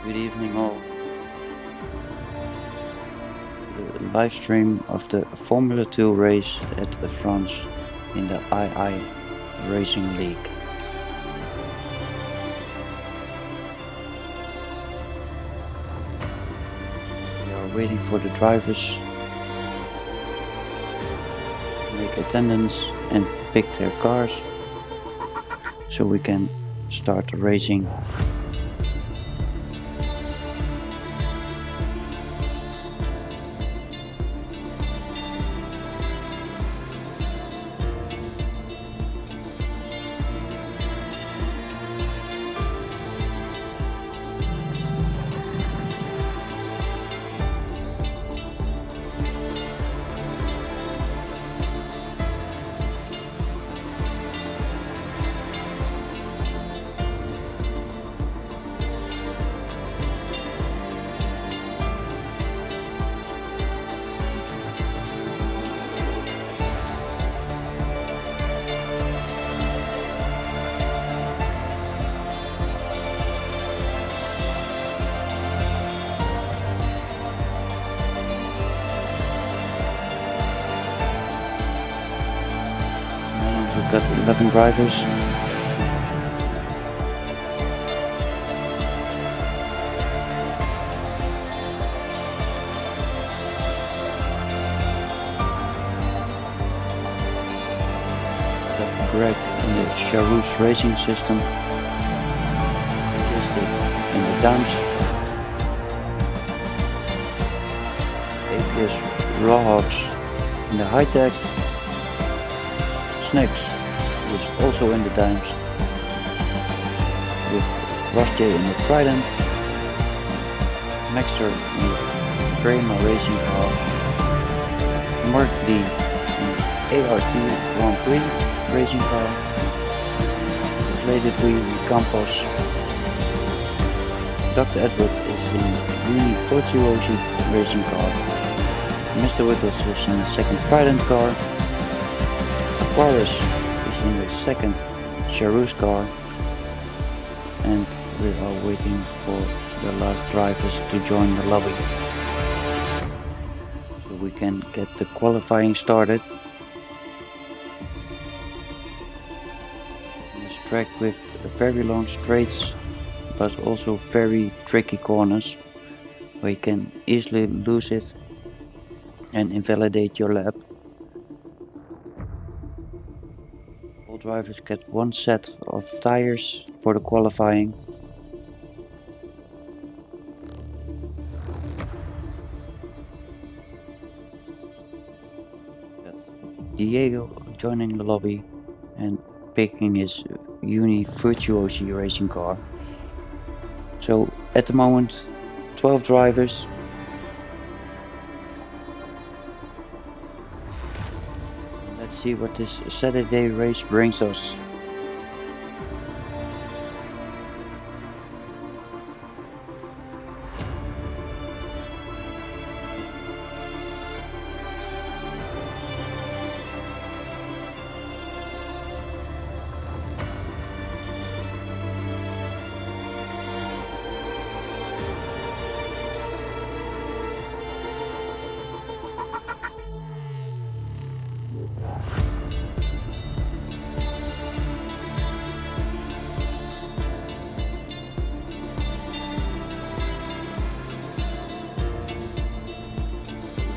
Good evening all. The live stream of the Formula 2 race at France in the II Racing League. We are waiting for the drivers to make attendance and pick their cars so we can start the racing. We've got 11 drivers. Greg in the Charouse racing system, Majestic in the dumps, APS Rawhawks in the high-tech, Snacks is also in the dumps, with Rosje in the Trident, Maxter in the Prema racing car, Mark D in ART Grand Prix racing car, deflated wheel Campos. Dr. Edward is in Uni Virtuosi racing car. Mr. Whittles is in the second Trident car. Aquarius is in the second Charouse car. And we are waiting for the last drivers to join the lobby, so we can get the qualifying started. Track with very long straights, but also very tricky corners where you can easily lose it and invalidate your lap. All drivers get one set of tires for the qualifying. That's Diego joining the lobby and picking his Uni Virtuosi racing car. So at the moment 12 drivers. Let's see what this Saturday race brings us.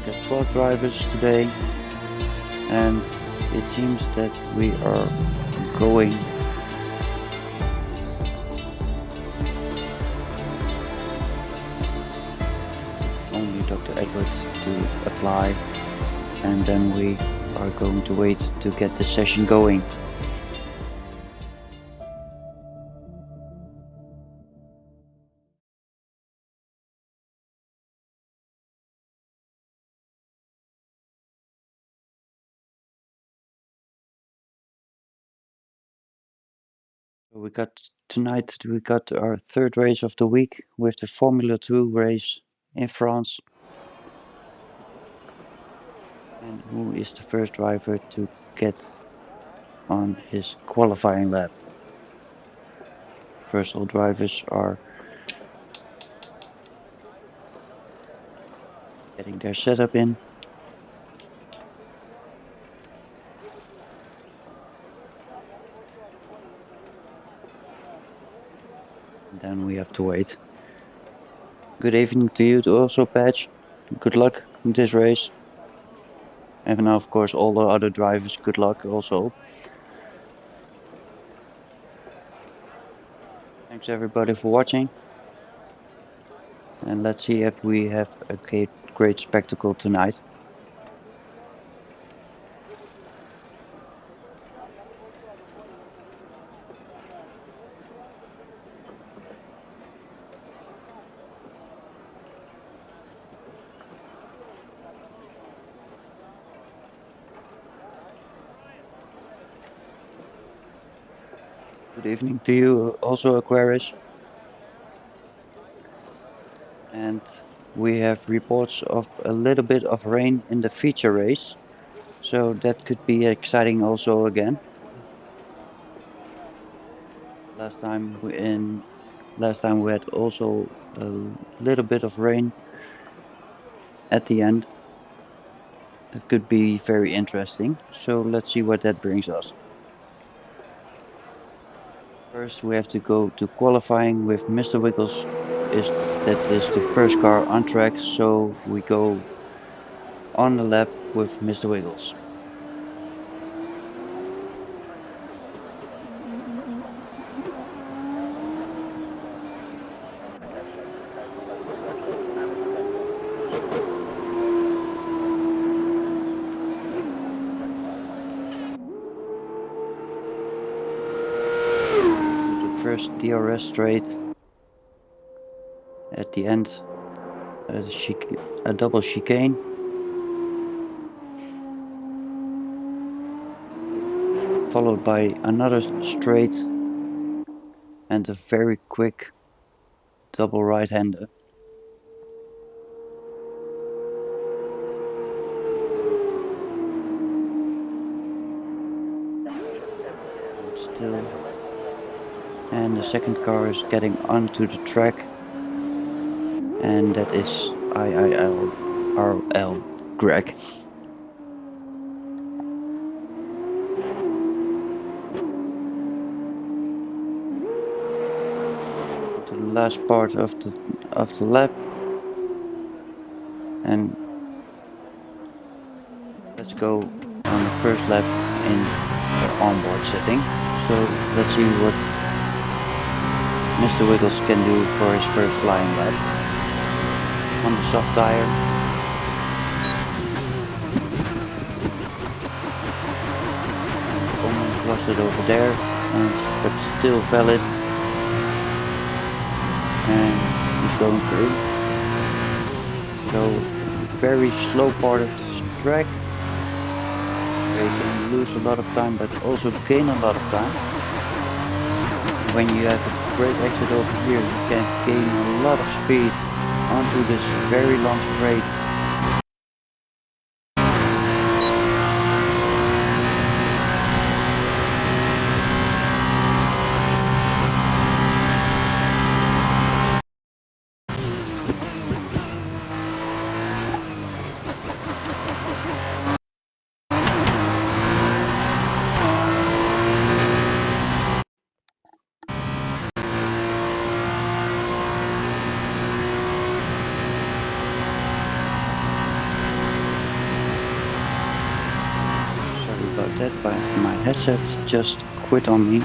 We got 12 drivers today, and it seems that we are going only Dr. Edwards to apply, and then we are going to wait to get the session going. We got tonight, we got our third race of the week with the Formula 2 race in France. And who is the first driver to get on his qualifying lap? First, all drivers are getting their setup in. And then we have to wait. Good evening to you also, Patch. Good luck in this race. And now, of course, all the other drivers, good luck also. Thanks everybody for watching. And let's see if we have a great spectacle tonight. Good evening to you also, Aquarius. And we have reports of a little bit of rain in the feature race. So that could be exciting also again. Last time we had also a little bit of rain at the end. It could be very interesting. So let's see what that brings us. First we have to go to qualifying with Mr. Wiggles. That is the first car on track, so we go on the lap with Mr. Wiggles. First DRS straight. At the end, a double chicane. Followed by another straight and a very quick double right-hander. Still. And the second car is getting onto the track. And that is IIRL Greg. To the last part of the lap. And let's go on the first lap in the onboard setting. So let's see what Mr. Wiggles can do for his first flying lap. On the soft tire. Almost lost it over there, but still valid. And he's going through. So very slow part of this track. Where you can lose a lot of time, but also gain a lot of time. When you have a great exit over here, you can gain a lot of speed onto this very long straight. About that, but my headset just quit on me.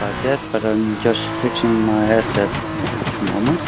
about that, but I'm just fixing my headset at the moment.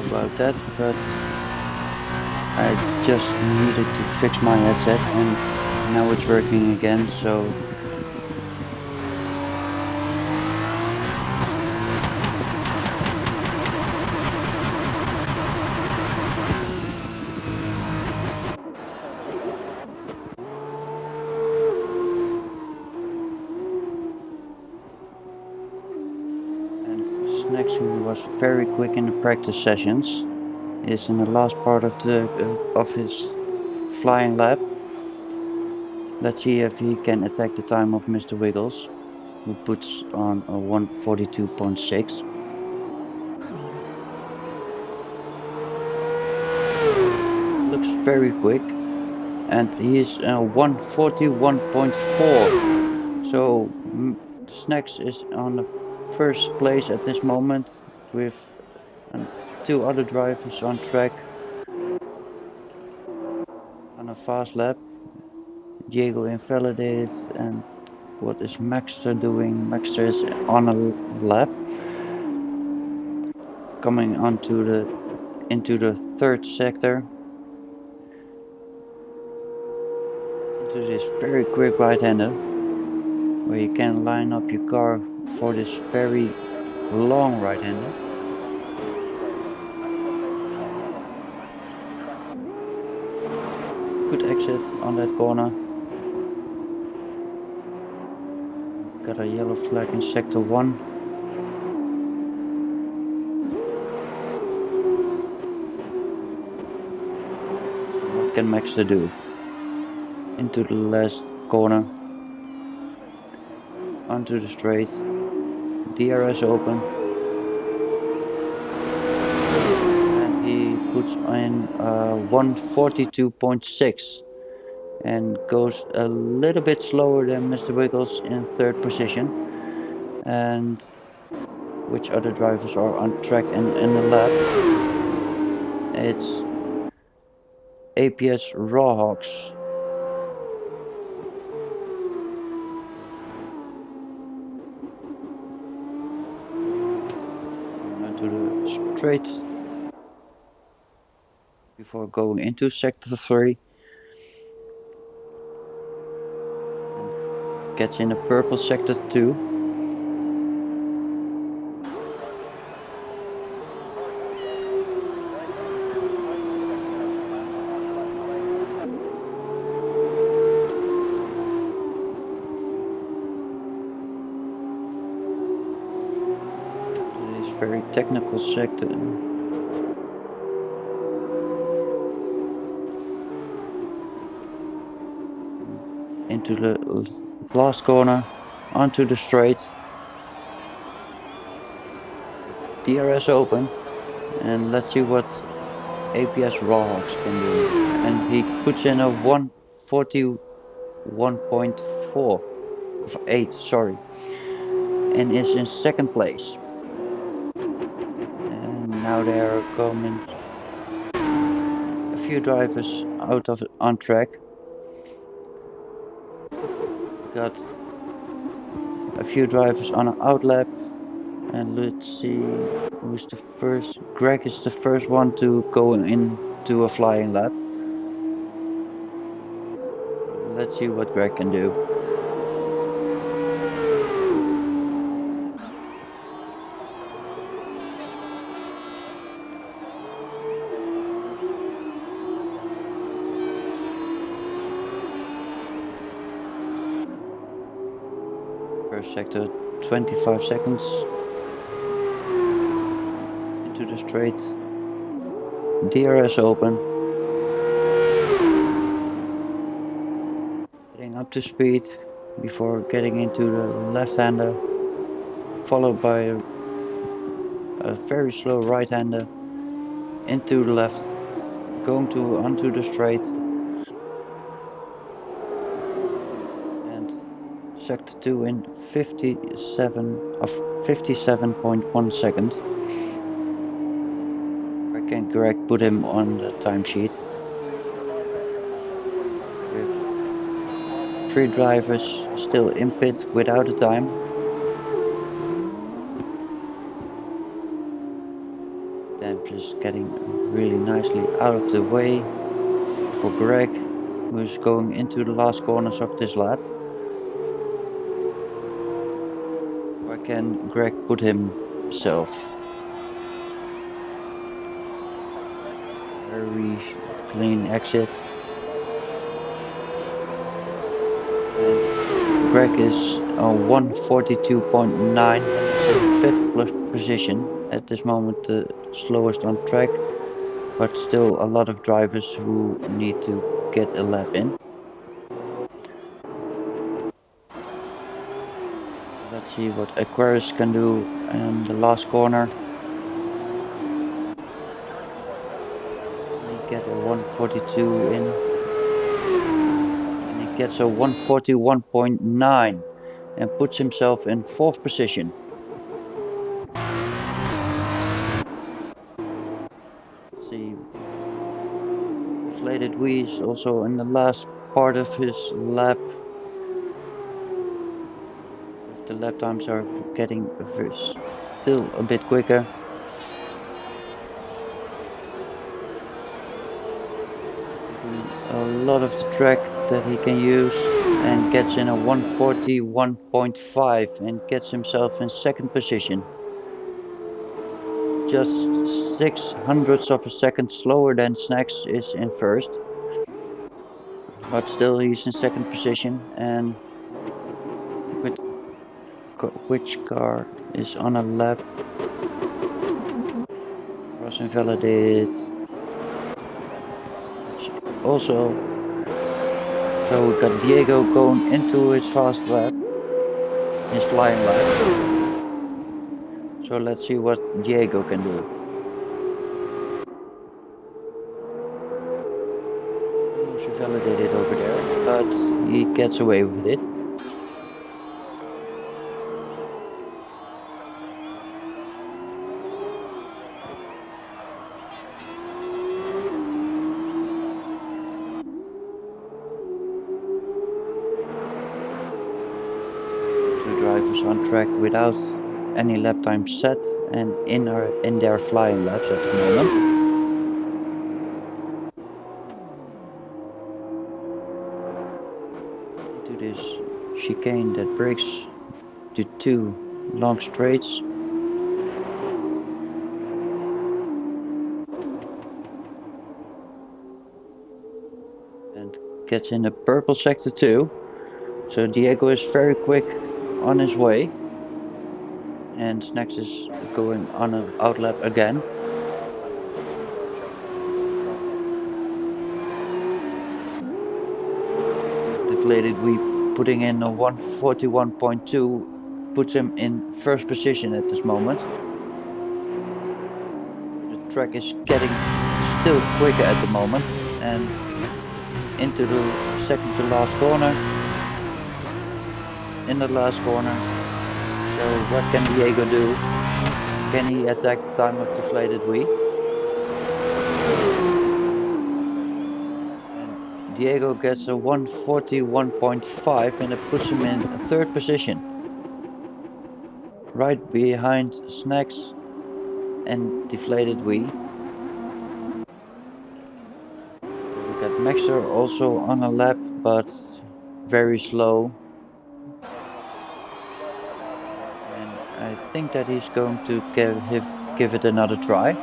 About that, but I just needed to fix my headset and now it's working again, so Snacks, who was very quick in the practice sessions, is in the last part of his flying lap. Let's see if he can attack the time of Mr. Wiggles, who puts on a 142.6. Looks very quick, and he is 141.4. So Snacks is on the first place at this moment with 2 other drivers on track on a fast lap. Diego invalidated, and what is Maxter doing? Maxter is on a lap, coming into the third sector, into this very quick right-hander, where you can line up your car for this very long right-hander. Good exit on that corner. Got a yellow flag in sector 1. What can Maxter do? Into the last corner, onto the straight, DRS open, and he puts in 142.6 and goes a little bit slower than Mr. Wiggles in third position. And which other drivers are on track and in the lap? It's APS Rawhawks. To the straight before going into sector 3. Gets in a purple sector 2. Very technical sector. Into the last corner, onto the straight. DRS open, and let's see what APS Rawhawks can do. And he puts in a 141.8, sorry, and is in second place. Now they are coming a few drivers on track. Got a few drivers on an outlap, and let's see who's the first. Greg is the first one to go into a flying lap. Let's see what Greg can do. First sector, 25 seconds into the straight, DRS open, up to speed before getting into the left-hander, followed by a very slow right-hander into the left, going onto the straight, and sector 2 in 57.1 seconds. I can correct put him on the timesheet with 3 drivers still in pit without a time. Then just getting really nicely out of the way for Greg, who's going into the last corners of this lap. Where can Greg put himself? Very clean exit. And Greg is on 142.9 and is in 5th position. At this moment the slowest on track, but still a lot of drivers who need to get a lap in. Let's see what Aquarius can do in the last corner. He get a 142 in. And he gets a 141.9 and puts himself in 4th position. Let's see. Deflated wheels also in the last part of his lap. The lap times are getting still a bit quicker. A lot of the track that he can use and gets in a 141.5 and gets himself in 2nd position. Just 0.06 of a second slower than Snacks is in 1st. But still he's in 2nd position, and with which car is on a lap? Was invalidated. Also, so we got Diego going into his fast lap, his flying lap. So let's see what Diego can do. He was validated over there, but he gets away with it. Drivers on track without any lap time set and in their flying laps at the moment. Into this chicane that breaks the 2 long straights. And gets in the purple sector 2. So Diego is very quick on his way, and Snacks is going on an outlap again. Deflated we putting in a 141.2 puts him in 1st position at this moment. The track is getting still quicker at the moment, and into the 2nd to last corner. In the last corner. So what can Diego do? Can he attack the time of deflated wheel? And Diego gets a 141.5 and it puts him in 3rd position. Right behind Snacks and deflated wheel. We got Maxter also on a lap, but very slow. I think that he's going to give it another try.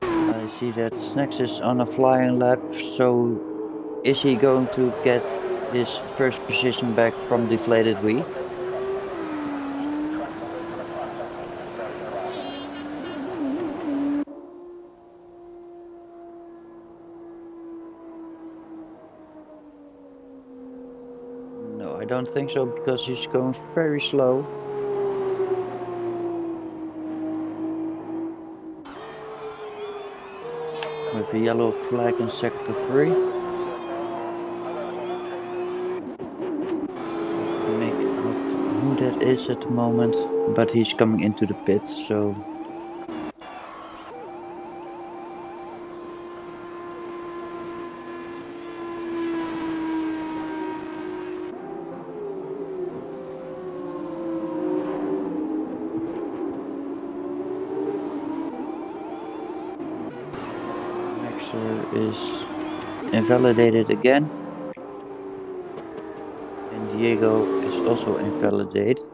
But I see that Snacks is on a flying lap, so is he going to get his 1st position back from deflated wheel? don't think so, because he's going very slow. With a yellow flag in sector 3. Make out who that is at the moment, but he's coming into the pit, so Maxer is invalidated again, and Diego is also invalidated.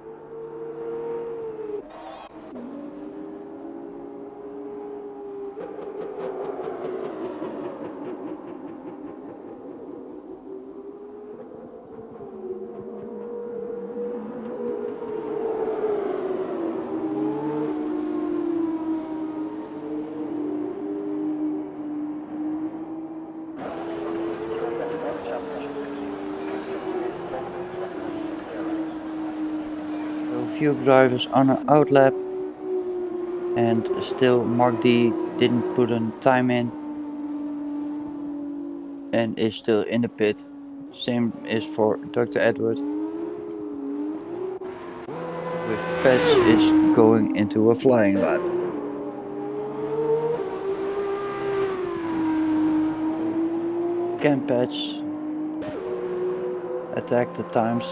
So few drivers on an outlap, and still Mark D didn't put a time in and is still in the pit. Same is for Dr. Edward. With Patch is going into a flying lap. Can Patch attack the times?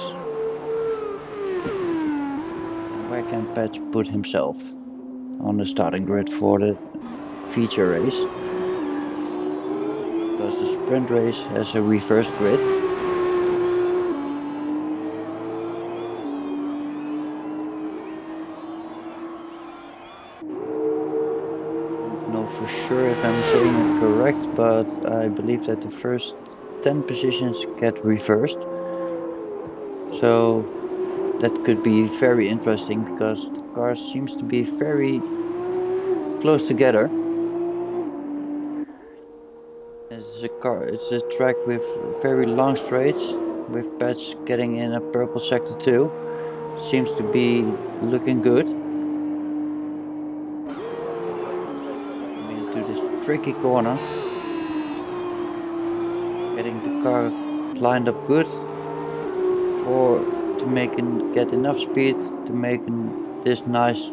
Where can Patch put himself on the starting grid for the feature race? Because the sprint race has a reversed grid. Don't know for sure if I'm saying it correct, but I believe that the first 10 positions get reversed. So that could be very interesting, because the cars seems to be very close together. It's a track with very long straights, with Patch getting in a purple sector 2. Seems to be looking good. Coming into this tricky corner. Getting the car lined up good to get enough speed to make this nice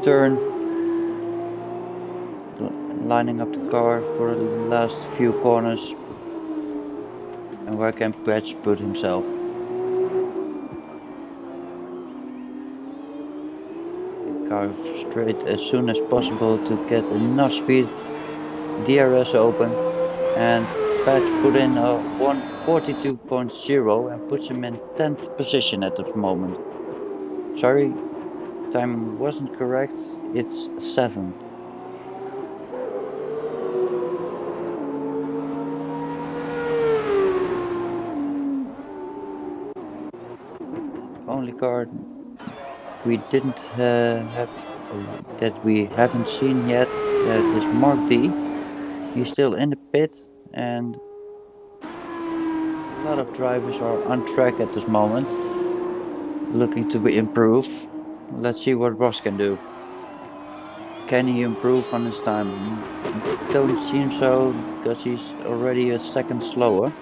turn. Lining up the car for the last few corners. And where can Patch put himself? Car straight as soon as possible to get enough speed. DRS open, and Patch put in a 1:42.0 and puts him in 10th position at the moment. Sorry, timing wasn't correct. It's 7th. Only car we didn't have that we haven't seen yet, that is Mark D. He's still in the pit, and a lot of drivers are on track at this moment, looking to improve. Let's see what Ross can do. Can he improve on his time? Don't seem so, because he's already a second slower.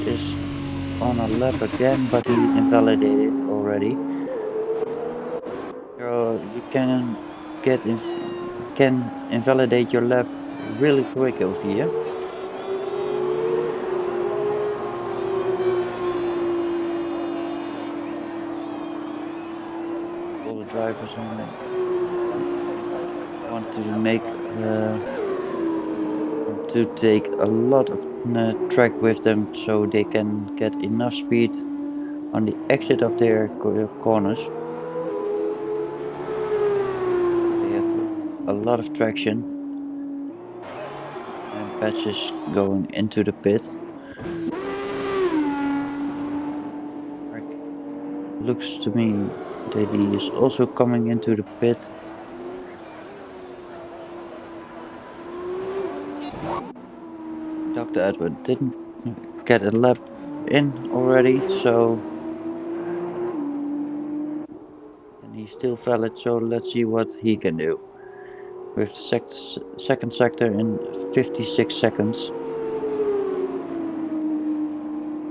Is on a lap again, but he invalidated already. So you can invalidate your lap really quick over here. All the drivers want to take a lot of track with them, so they can get enough speed on the exit of their corners. They have a lot of traction, and Patch is going into the pit. Looks to me that he is also coming into the pit. Dr. Edward didn't get a lap in already, so... And he's still valid, so let's see what he can do. With the second sector in 56 seconds.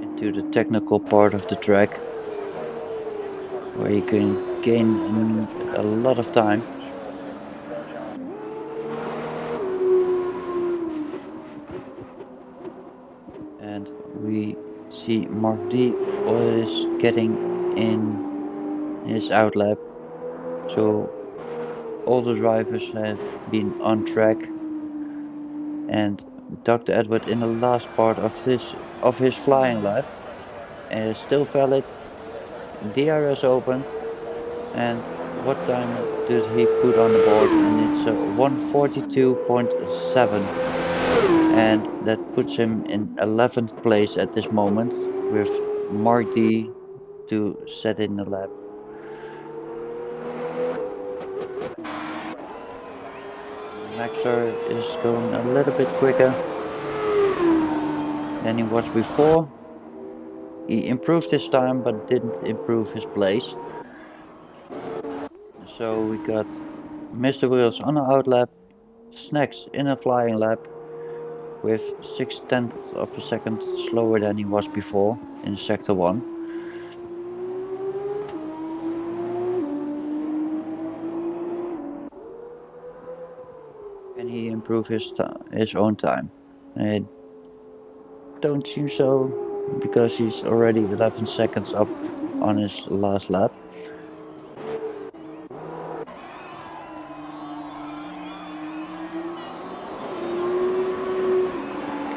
Into the technical part of the track. Where you can gain a lot of time. And we see Mark D is getting in his outlap. So all the drivers have been on track. And Dr. Edward in the last part of his flying lap is still valid. DRS open. And what time did he put on the board? And it's 1:42.7. And that puts him in 11th place at this moment, with Mark D to set in the lap. Maxer is going a little bit quicker than he was before. He improved his time but didn't improve his place. So we got Mr. Wheels on an outlap, Snacks in a flying lap with 0.6 of a second slower than he was before in sector 1. Can he improve his own time? I don't think so, because he's already 11 seconds up on his last lap.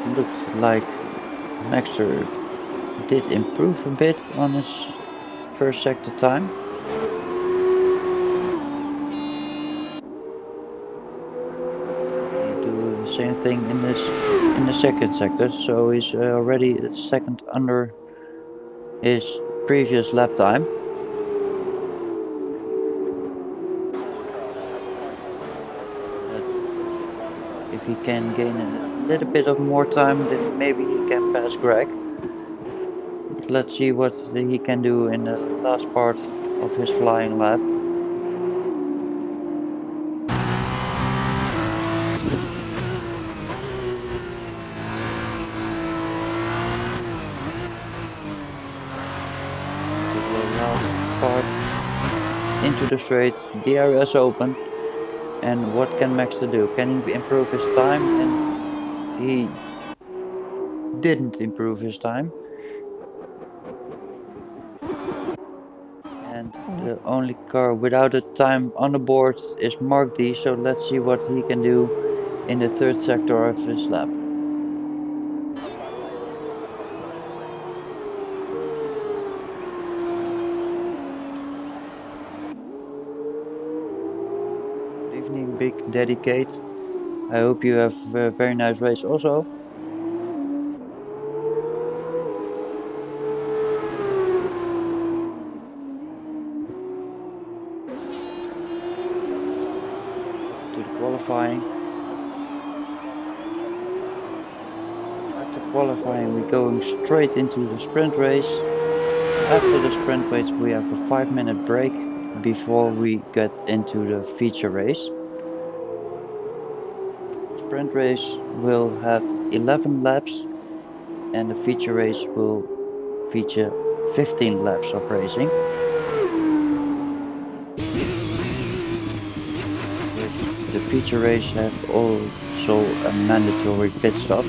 It looked like Maxter did improve a bit on his first sector time. He do the same thing in the second sector, so he's already a second under his previous lap time. But if he can gain a little bit of more time, then maybe he can pass Greg. But let's see what he can do in the last part of his flying lap. Into the straight, DRS open, and what can Maxter do? Can he improve his time? And he didn't improve his time. And the only car without a time on the board is Mark D, so let's see what he can do in the third sector of his lap. Evening, Big Dedicate. I hope you have a very nice race also. To the qualifying. After qualifying, we're going straight into the sprint race. After the sprint race, we have a 5-minute break before we get into the feature race. Sprint race will have 11 laps, and the feature race will feature 15 laps of racing. The feature race have also a mandatory pit stop.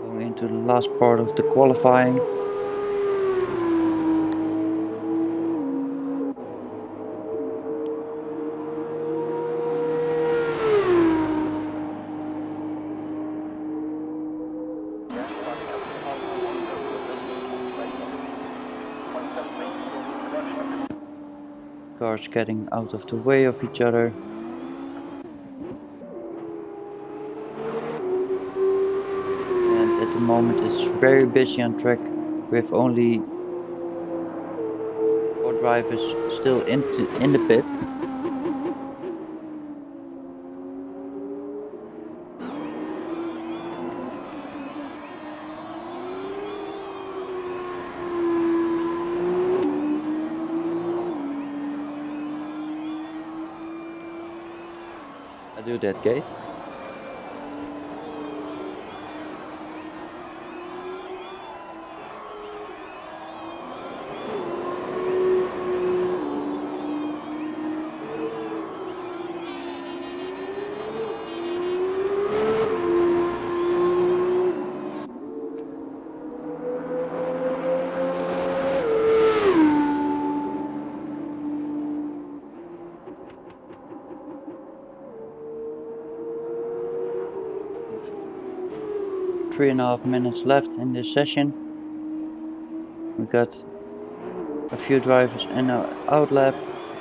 Going into the last part of the qualifying. Cars getting out of the way of each other. And at the moment it's very busy on track, with only 4 drivers still in the pit. do that, Kate. With 3.5 minutes left in this session. We got a few drivers in our out lap,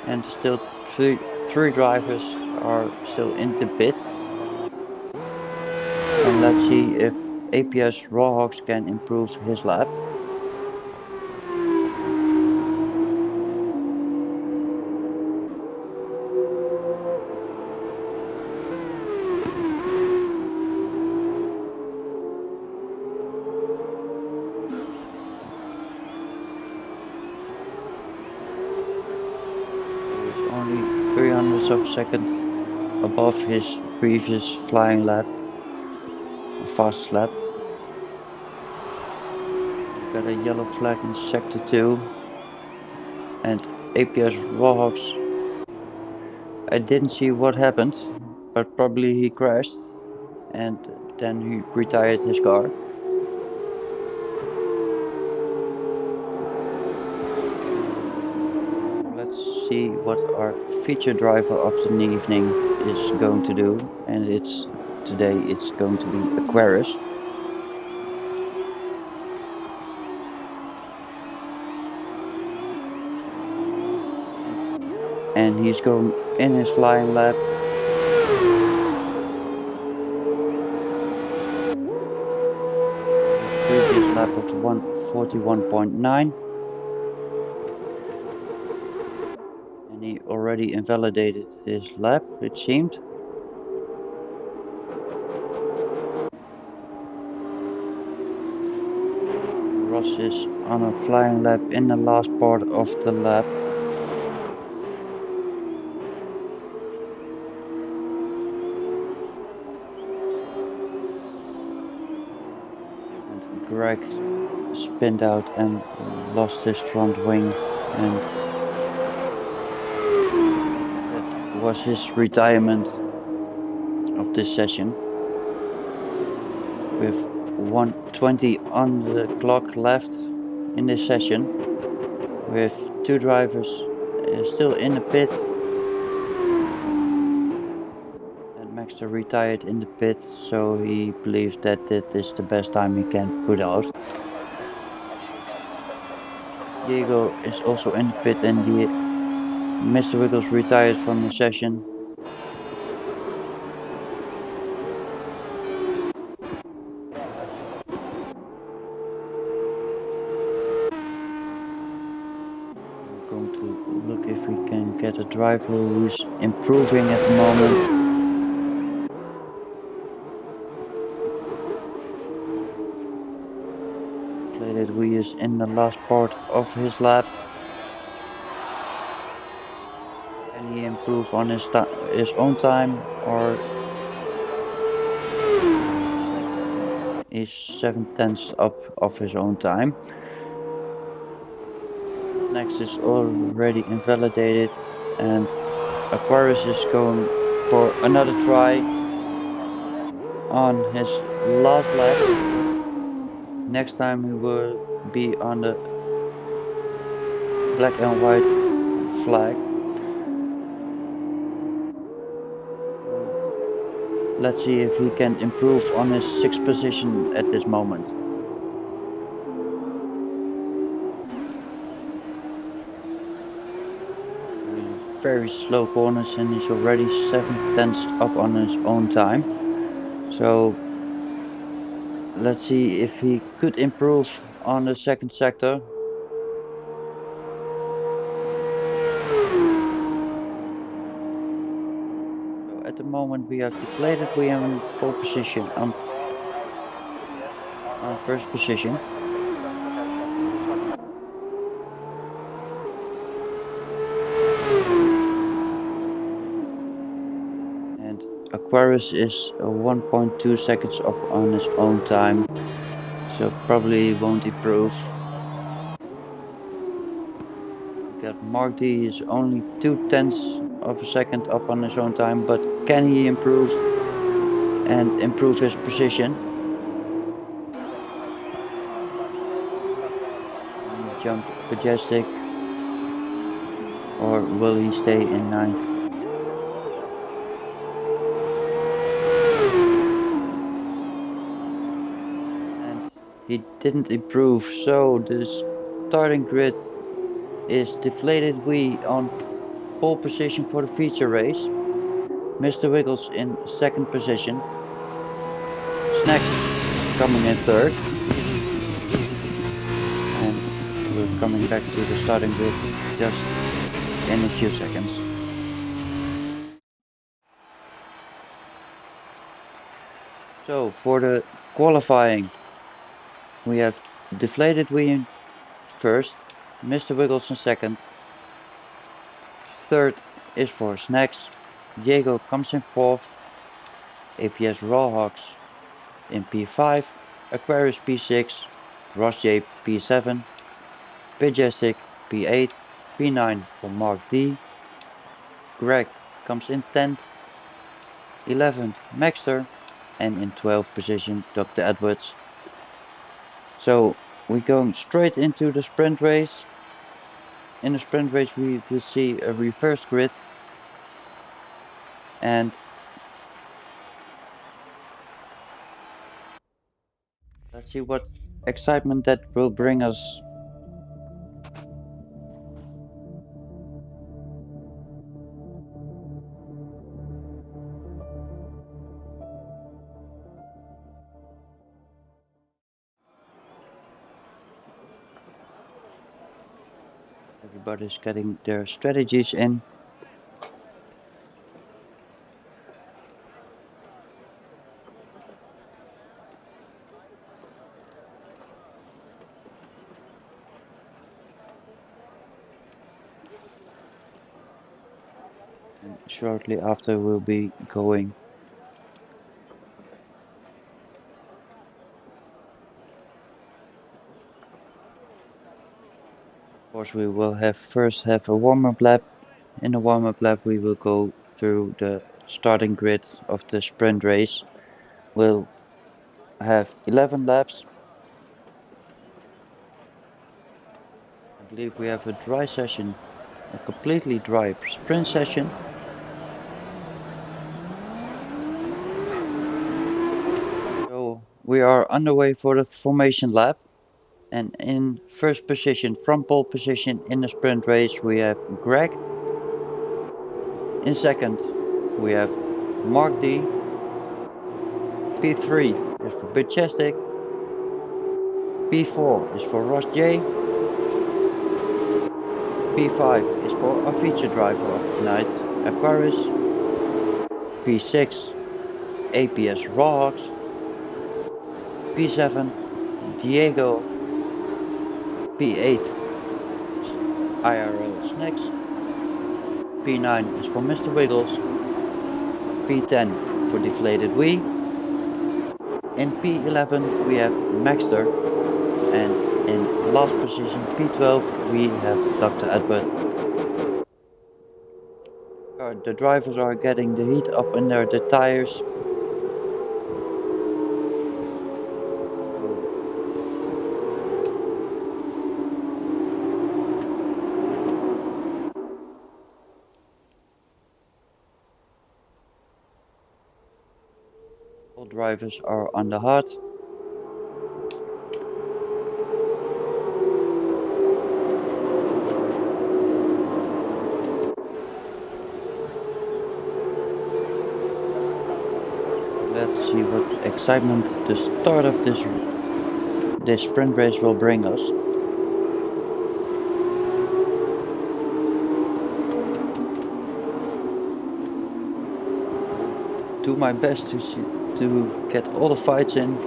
and still three drivers are still in the pit. And let's see if APS Rawhawks can improve his lap. Only 300ths of a second above his previous flying lap, fast lap. We got a yellow flag in sector 2, and APS Rawhawks. I didn't see what happened, but probably he crashed, and then he retired his car. Let's see what our feature driver of the evening is going to do, and today it's going to be Aquarius. And he's going in his flying lap. Previous lap of 141.9. And he already invalidated his lap, it seemed. Ross is on a flying lap in the last part of the lap. And Greg spinned out and lost his front wing, and that was his retirement of this session. With 1:20 on the clock left in this session, with two drivers still in the pit, and Maxter retired in the pit, so he believes that it is the best time he can put out. Diego is also in the pit, and Mr. Wiggles retired from the session. We're going to look if we can get a driver who's improving at the moment. That we is in the last part of his lap. Can he improve on his own time, or is 7/10 up of his own time? Next is already invalidated, and Aquarius is going for another try on his last lap. Next time he will be on the black and white flag. Let's see if he can improve on his 6th position at this moment. Very slow corners, and he's already 7/10 up on his own time. So let's see if he could improve on the second sector. So at the moment we have deflated, we are in pole position on first position. Aquarius is 1.2 seconds up on his own time, so probably won't improve. We got Mark D is only 2/10 of a second up on his own time, but can he improve and improve his position? Can he jump Majestic, or will he stay in 9th? And he didn't improve, so the starting grid is deflated we on pole position for the feature race. Mr. Wiggles in 2nd position. Snacks coming in 3rd. And we're coming back to the starting grid just in a few seconds. So for the qualifying, we have deflated we in 1st, Mr. Wiggles in 2nd. 3rd is for Snacks. Diego comes in 4th. APS Rawhawks in P5. Aquarius P6. Ross J P7. Majestic P8. P9 for Mark D. Greg comes in 10th. 11th Maxter. And in 12th position Dr. Edwards. So we're going straight into the sprint race. In the sprint race we will see a reverse grid, and let's see what excitement that will bring us. Everybody's getting their strategies in. And shortly after we'll be going. Of course we will first have a warm-up lap. In the warm-up lap we will go through the starting grid of the sprint race. We'll have 11 laps. I believe we have a dry session, a completely dry sprint session. So we are underway for the formation lap, and in 1st position from pole position in the sprint race we have Greg. In 2nd we have Mark D. P3 is for Majestic. P4 is for Ross J. P5 is for our feature driver of tonight, Aquarius. P6 APS Rawhawks. P7 Diego. P8 IIRL Snacks. P9 is for Mr. Wiggles. P10 for Deflated Wii. In P11 we have Maxter, and in last position P12 we have Dr. Edward. The drivers are getting the heat up under the tires. All drivers are on the hard. Let's see what excitement the start of this sprint race will bring us. Do my best to get all the fights in.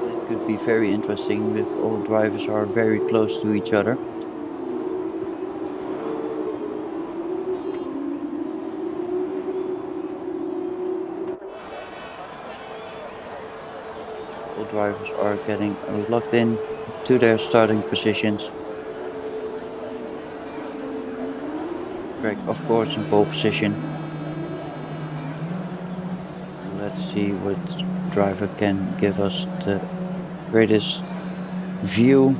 It could be very interesting if all drivers are very close to each other. All drivers are getting locked in to their starting positions. Greg, of course, in pole position. Let's see what driver can give us the greatest view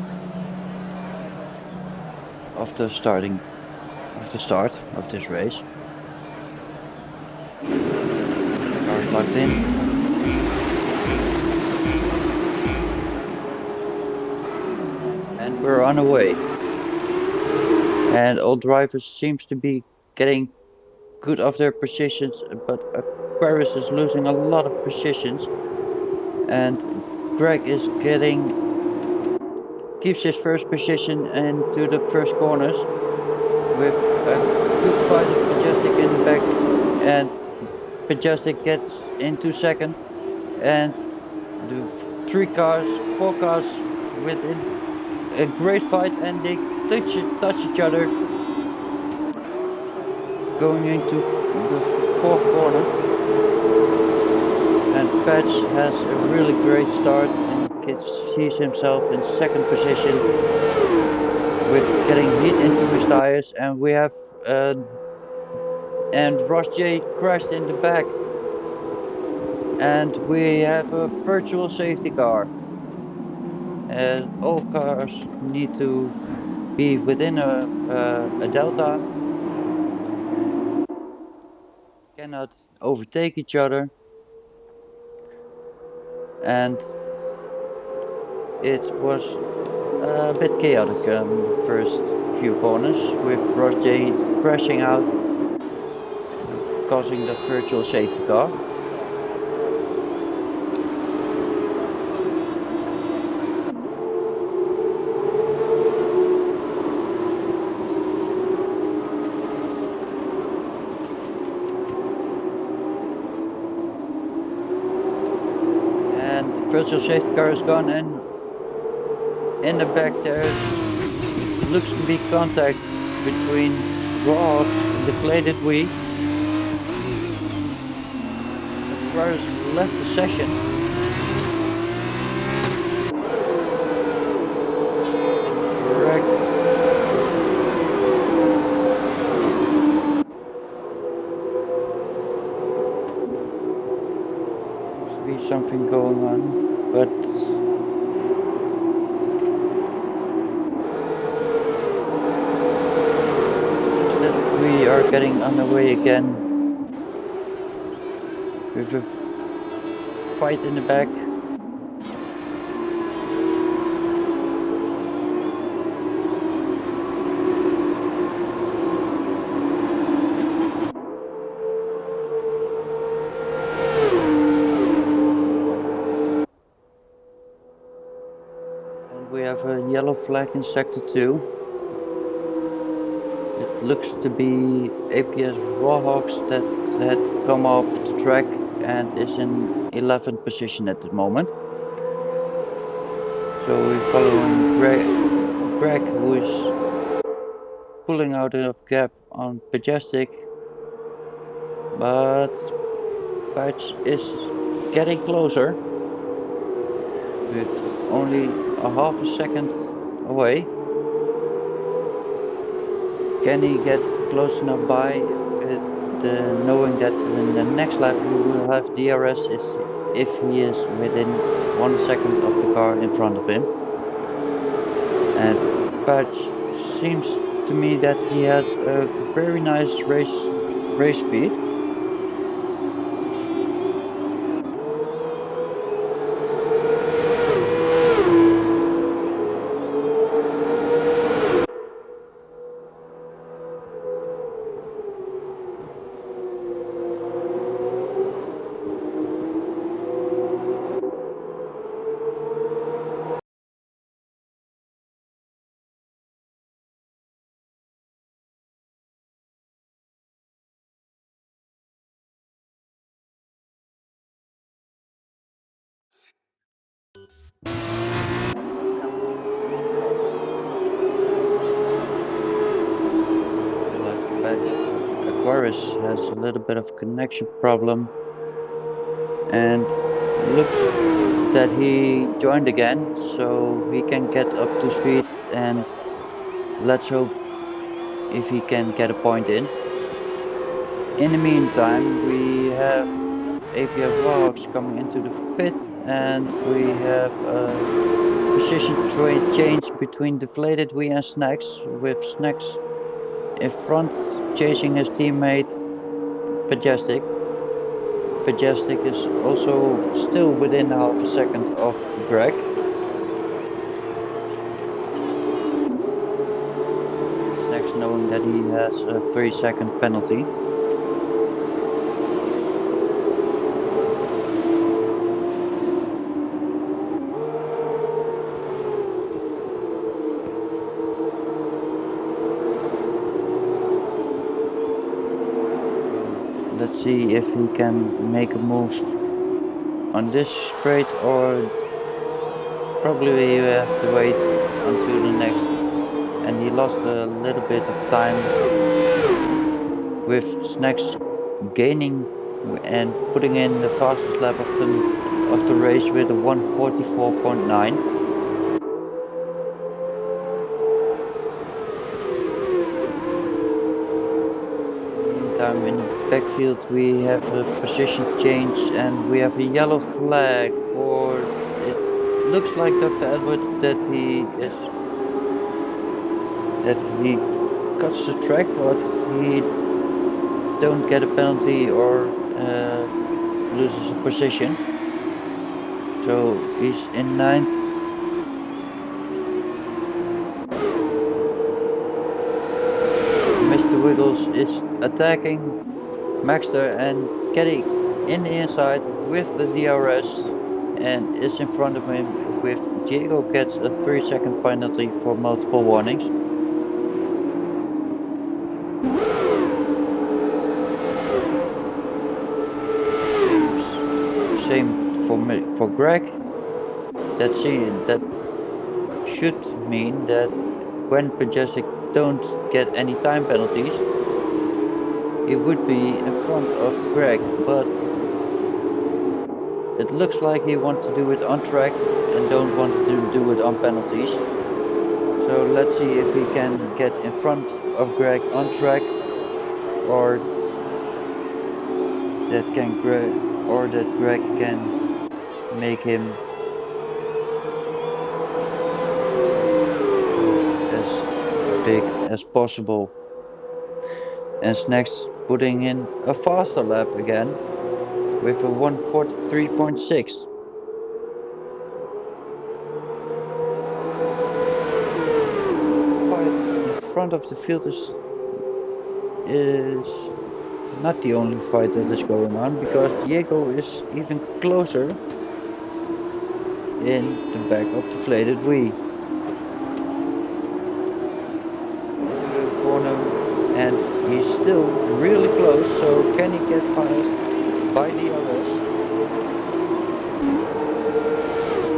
of the start of this race. Car is locked in. And we're on our way. And all drivers seems to be getting good of their positions, but Aquarius is losing a lot of positions. And Greg is keeps his first position into the first corners with a good fight of Majestic in the back, and Majestic gets into second, and the four cars within a great fight, and they touch each other going into the fourth corner. And Patch has a really great start and sees himself in second position with getting heat into his tires, and we have and Ross J crashed in the back, and we have a virtual safety car. All cars need to be within a delta, cannot overtake each other, and it was a bit chaotic the first few corners with Ross J crashing out, causing the virtual safety car. And the virtual safety car is gone, and in the back there's looks to be contact between Rawhawks and deflated wheat. Aquarius left the session. Greg seems to be something going on, but we are getting underway again with a fight in the back. And we have a yellow flag in sector 2. It looks to be APS Rawhawks that had come off the track and is in 11th position at the moment. So we're following Greg, who is pulling out a gap on Majestic, but Patch is getting closer with only a half a second away. Can he get close enough by with knowing that in the next lap we will have DRS if he is within 1 second of the car in front of him. And Patch seems to me that he has a very nice race speed. But Aquarius has a little bit of connection problem, and looks that he joined again, so he can get up to speed, and let's hope if he can get a point in. In the meantime, we have API vlogs coming into the pit, and we have a position change between Deflated Wee and Snacks, with Snacks in front chasing his teammate Majestic. Majestic is also still within half a second of Greg. Snacks knowing that he has a 3-second penalty. Let's see if he can make a move on this straight, or probably you have to wait until the next. And he lost a little bit of time, with Snacks gaining and putting in the fastest lap of the race with a 1:44.9. Meantime, in the backfield we have a position change, and we have a yellow flag for, it looks like Dr. Edward, that he cuts the track, but he don't get a penalty or loses a position. So he's in 9th. Mr. Wiggles is attacking Maxter and getting in the inside with the DRS, and is in front of him, with Diego gets a 3-second penalty for multiple warnings. Same for Greg. That should mean that when Majestic don't get any time penalties, he would be in front of Greg, but it looks like he wants to do it on track and don't want to do it on penalties. So let's see if he can get in front of Greg on track, or that Greg can make him as big as possible. And Snacks putting in a faster lap again with a 1:43.6. Fight in front of the field is not the only fight that is going on, because Diego is even closer in the back of Deflated Wee. To the corner, and he's still really close, so can he get past by DRS?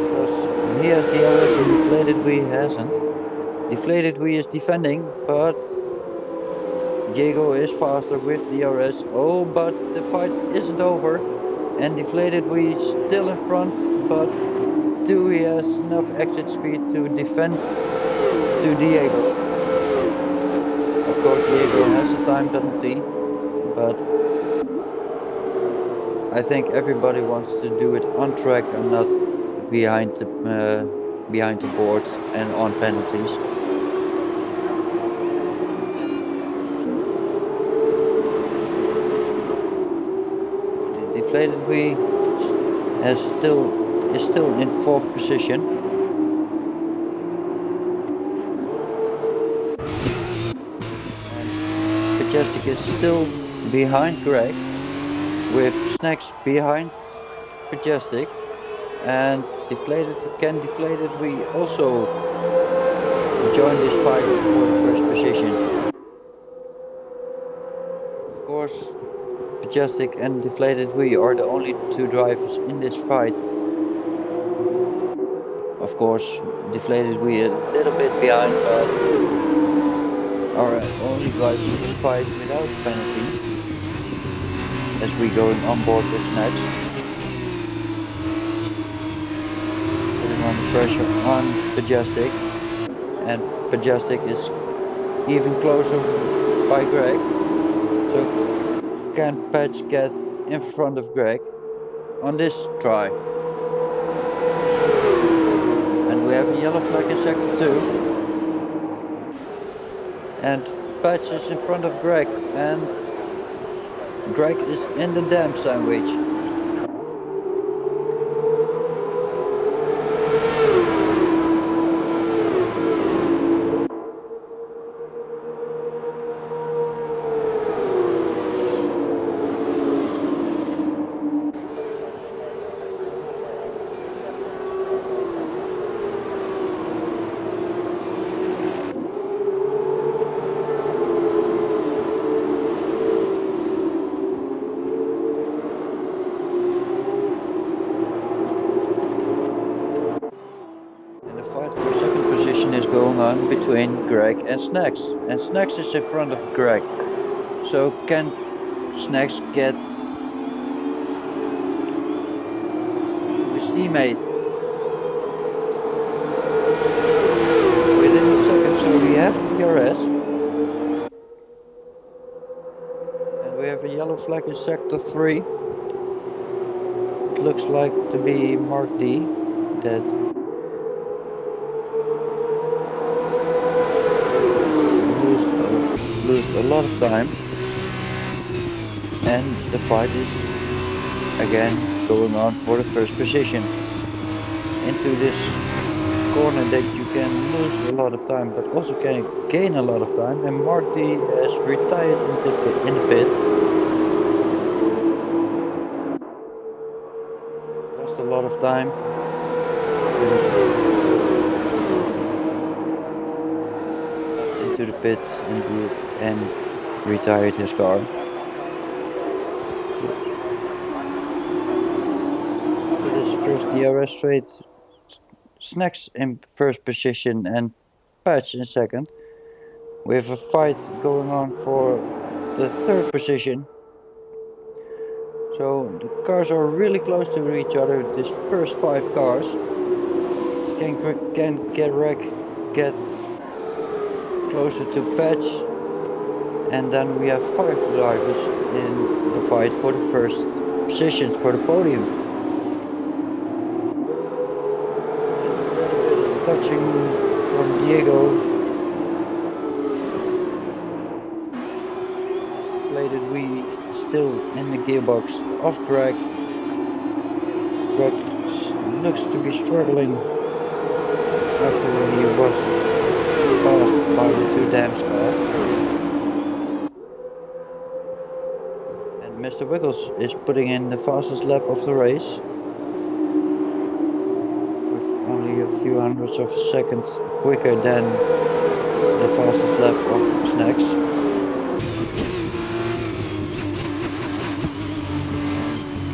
Because he has DRS and Deflated Wee hasn't. Deflated Wee is defending, but Diego is faster with DRS. Oh, but the fight isn't over, and Deflated Wee is still in front, but do he has enough exit speed to defend to Diego? Of course, Diego has a time penalty, but I think everybody wants to do it on track and not behind the board and on penalties. Deflated Wee is still in 4th position. And Majestic is still behind Greg, with Snacks behind Majestic, and Deflated Wee also join this fight for the first position. Of course, Majestic and Deflated Wee are the only two drivers in this fight. course, deflated wheel a little bit behind, but are only driving this fight without penalty as we going on board with Snacks. Putting on the pressure on Majestic, and Majestic is even closer by Greg. So can Patch get in front of Greg on this try? And we have a yellow flag in sector 2. And Patch is in front of Greg, and Greg is in the damn sandwich. Is going on between Greg and Snacks, and Snacks is in front of Greg. So can Snacks get his teammate within a second? So we have DRS, and we have a yellow flag in sector 3. It looks like to be Mark D that lose a lot of time, and the fight is again going on for the first position into this corner that you can lose a lot of time but also can gain a lot of time, and Mark D has retired in the pit. Lost a lot of time. Into the pit and retired his car. So this first DRS straight, Snacks in first position and Patch in second. We have a fight going on for the third position. So the cars are really close to each other. These first 5 cars. Can get closer to Patch, and then we have 5 drivers in the fight for the first positions for the podium. Touching from Diego, plated we still in the gearbox of Greg. Greg looks to be struggling after he was passed by the 2 dams car. And Mr. Wiggles is putting in the fastest lap of the race with only a few hundreds of seconds quicker than the fastest lap of Snacks.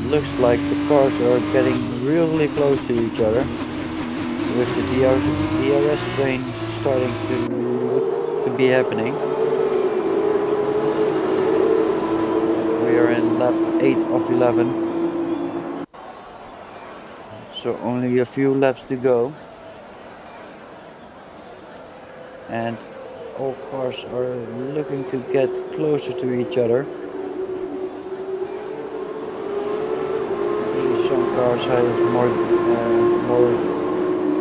Looks like the cars are getting really close to each other, with the DRS train starting to be happening. We are in lap 8 of 11, so only a few laps to go, and all cars are looking to get closer to each other. Some cars have more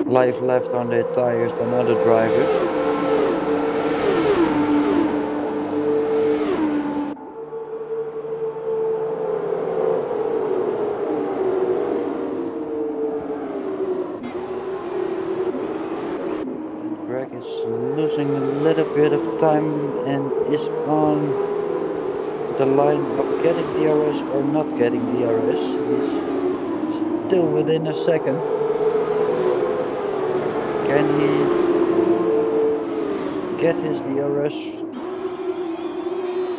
life left on their tires than other drivers. And Greg is losing a little bit of time and is on the line of getting DRS or not getting DRS. He's still within a second. Can he get his DRS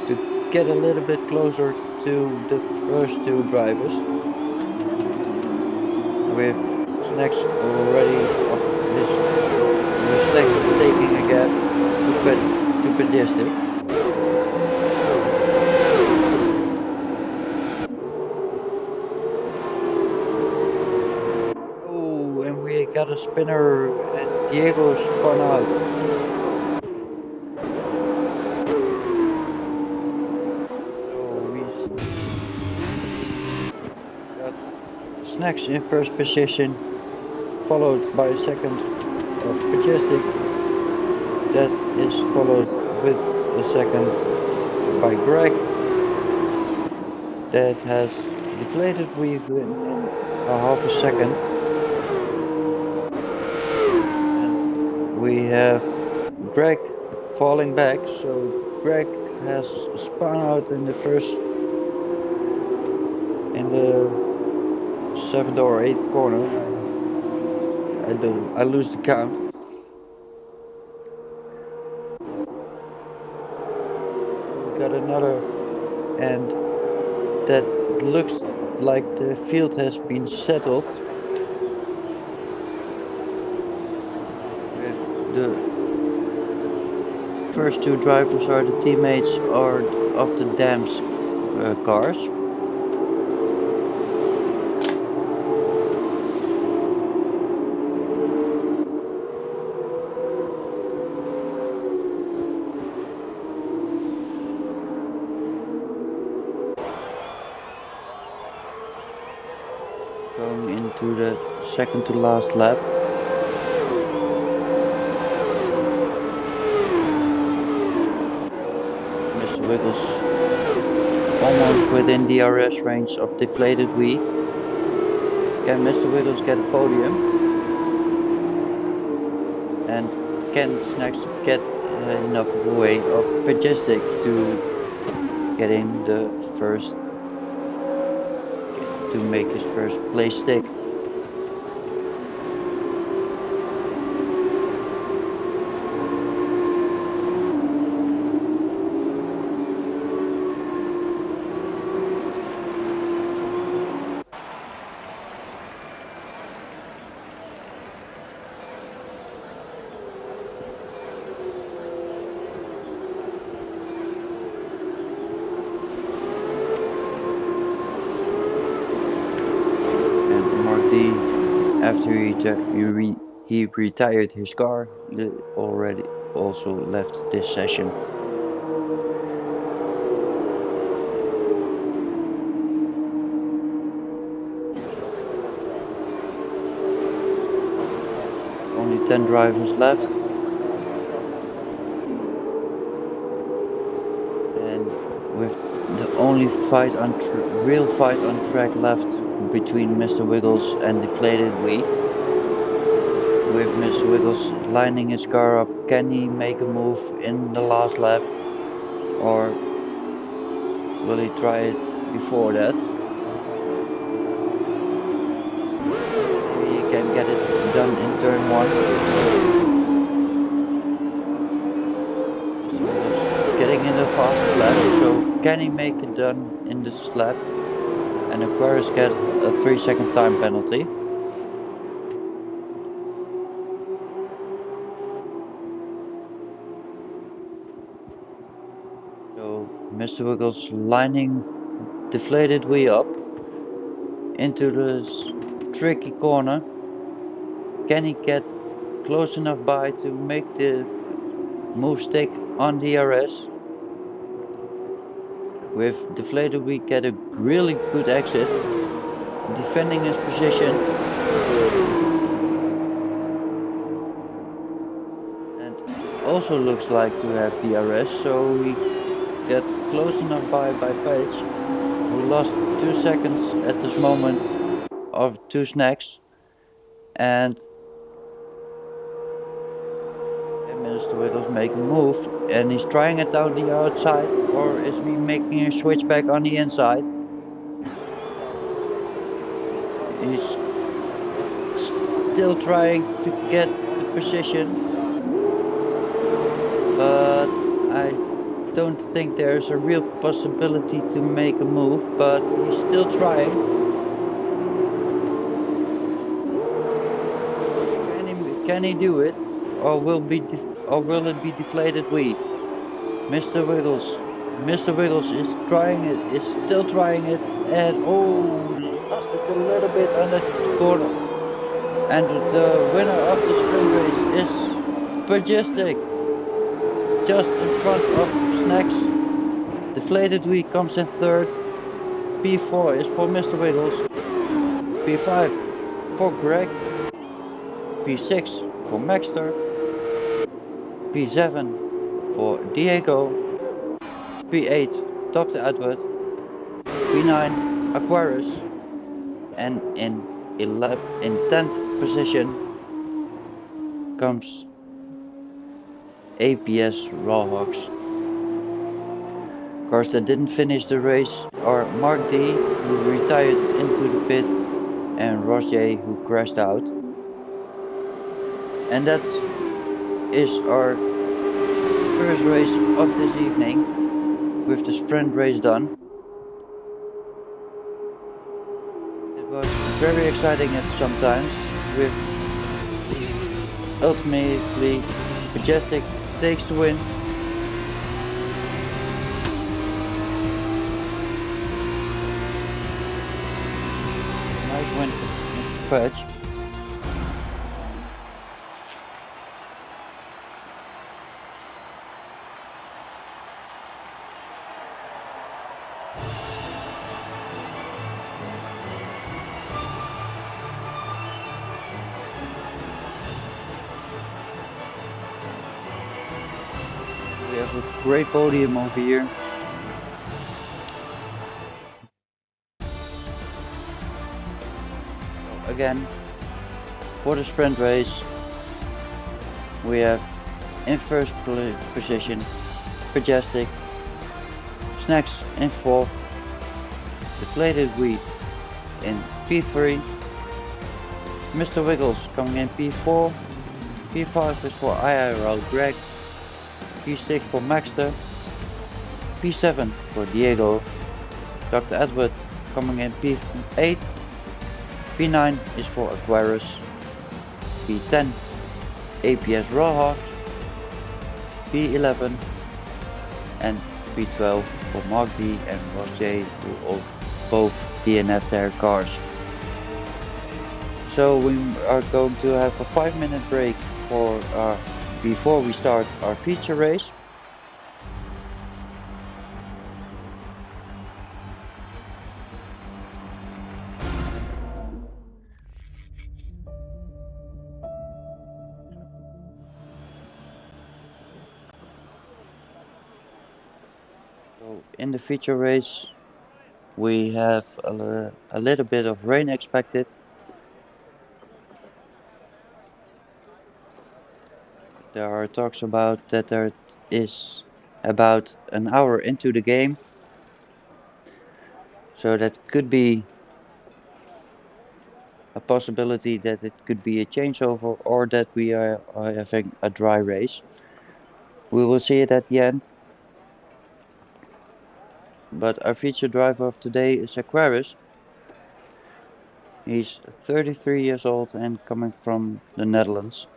to get a little bit closer to the first 2 drivers? With Snacks already is taking a gap to pedestrian. Oh, and we got a spinner, and Diego spun out. So we got Snacks in first position, followed by a second of Majestic. That is followed with a second by Greg. That has deflated within a half a second. And we have Greg falling back, so Greg has spun out in the 7th or 8th corner. I lose the count. We got another, and that looks like the field has been settled. With the first two drivers are the teammates of the Dams cars. Going into the second to last lap. Mr. Wiggles almost within DRS range of deflated wheel. Can Mr. Wiggles get a podium? And can Snacks get enough way of Majestic to get in the first, to make his first place stick? After he retired his car, already also left this session. Only 10 drivers left. And with the only real fight on track left between Mr. Wiggles and Deflated Wee. With Mr. Wiggles lining his car up, can he make a move in the last lap? Or will he try it before that? Maybe he can get it done in turn 1. Mr. Wiggles getting in the fastest lap, so can he make it done in this lap? And Aquarius get a 3-second time penalty. So Mr. Wiggles lining Deflated Wee up into this tricky corner. Can he get close enough by to make the move stick on DRS? With Deflated Wee get a really good exit, defending his position. And also looks like to have DRS, so he get close enough by Page, who lost 2 seconds at this moment of 2 Snacks. And Mr. Wiggles make a move, and he's trying it down the outside, or is he making a switch back on the inside? He's still trying to get the position, but I don't think there's a real possibility to make a move, but he's still trying. Can he do it, or will it be deflated wheat? Mr. Wiggles. Mr. Wiggles is trying it, is still trying it, and oh, lost it a little bit on the corner. And the winner of the sprint race is Majestic, just in front of Snacks. Deflated wheat comes in third. P4 is for Mr. Wiggles. P5 for Greg. P6 for Maxter. P7 for Diego. P8 Dr. Edward. P9 Aquarius. And in 10th position comes APS Rawhawks. Of course, that didn't finish the race are Mark D, who retired into the pit, and Ross J, who crashed out. And that is our first race of this evening, with the sprint race done. It was very exciting at some times, with ultimately Majestic takes the win. Nice win for Patch. We have a great podium over here. So again, for the sprint race, we have in first position Majestic, Snacks in fourth, Deflated Wheat in P3, Mr. Wiggles coming in P4, P5 is for IIRL Greg, P6 for Maxter, P7 for Diego, Dr. Edward coming in P8, P9 is for Aquarius, P10 APS Rawhawks, P11 and P12 for Mark D and Ross J, who all both DNF their cars. So we are going to have a 5-minute break before we start our feature race. So in the feature race, we have a little bit of rain expected. There are talks about that there is about an hour into the game. So that could be a possibility that it could be a changeover, or that we are having a dry race. We will see it at the end. But our feature driver of today is Aquarius. He's 33 years old and coming from the Netherlands.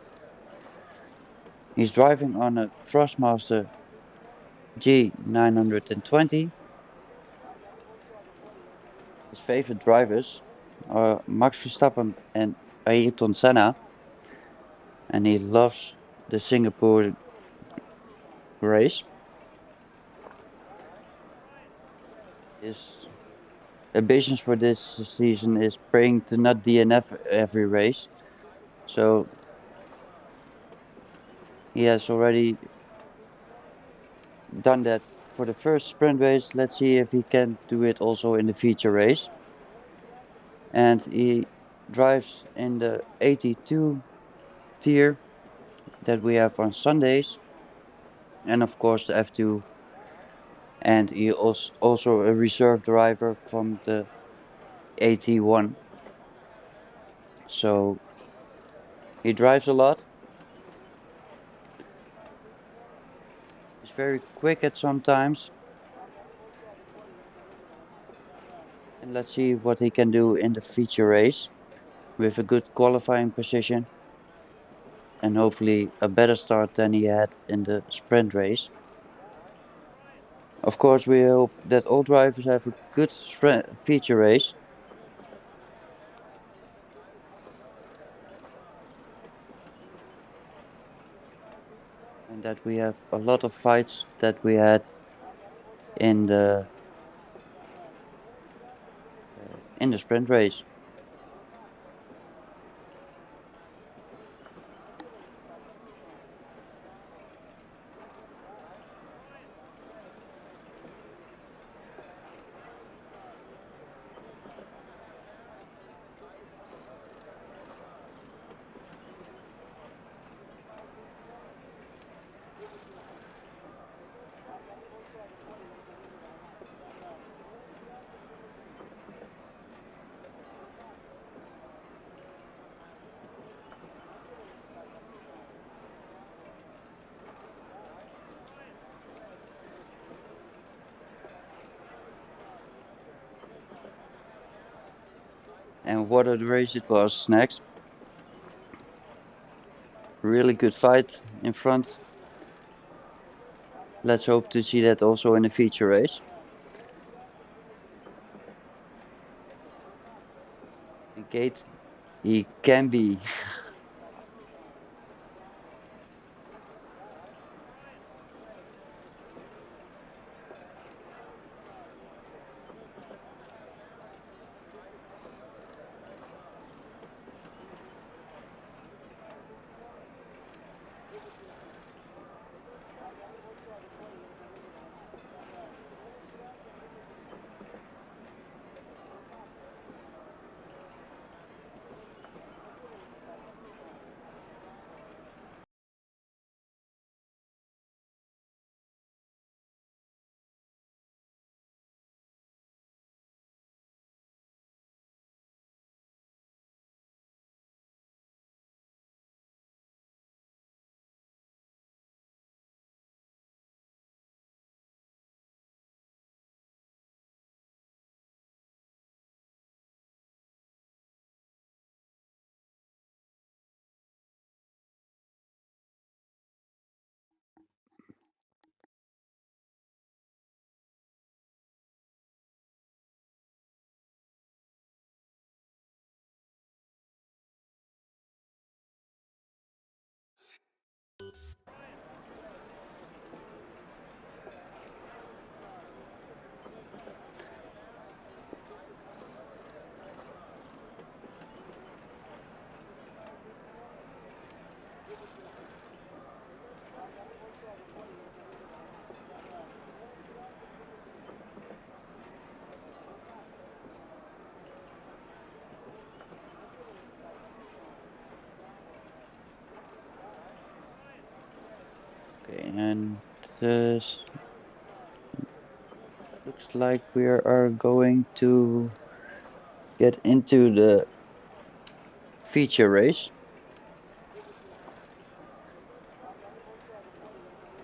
He's driving on a Thrustmaster G920. His favorite drivers are Max Verstappen and Ayrton Senna, and he loves the Singapore race. His ambitions for this season is praying to not DNF every race, so he has already done that for the first sprint race. Let's see if he can do it also in the feature race. And he drives in the 82 tier that we have on Sundays, and of course the F2, and he also a reserve driver from the 81. So he drives a lot. He's very quick at some times, and let's see what he can do in the feature race with a good qualifying position. and hopefully a better start than he had in the sprint race. Of course, we hope that all drivers have a good feature race. And that we have a lot of fights that we had in the sprint race. And what a race it was next. Really good fight in front. Let's hope to see that also in the feature race. And Kate, he can be. Okay, and this looks like we are going to get into the feature race.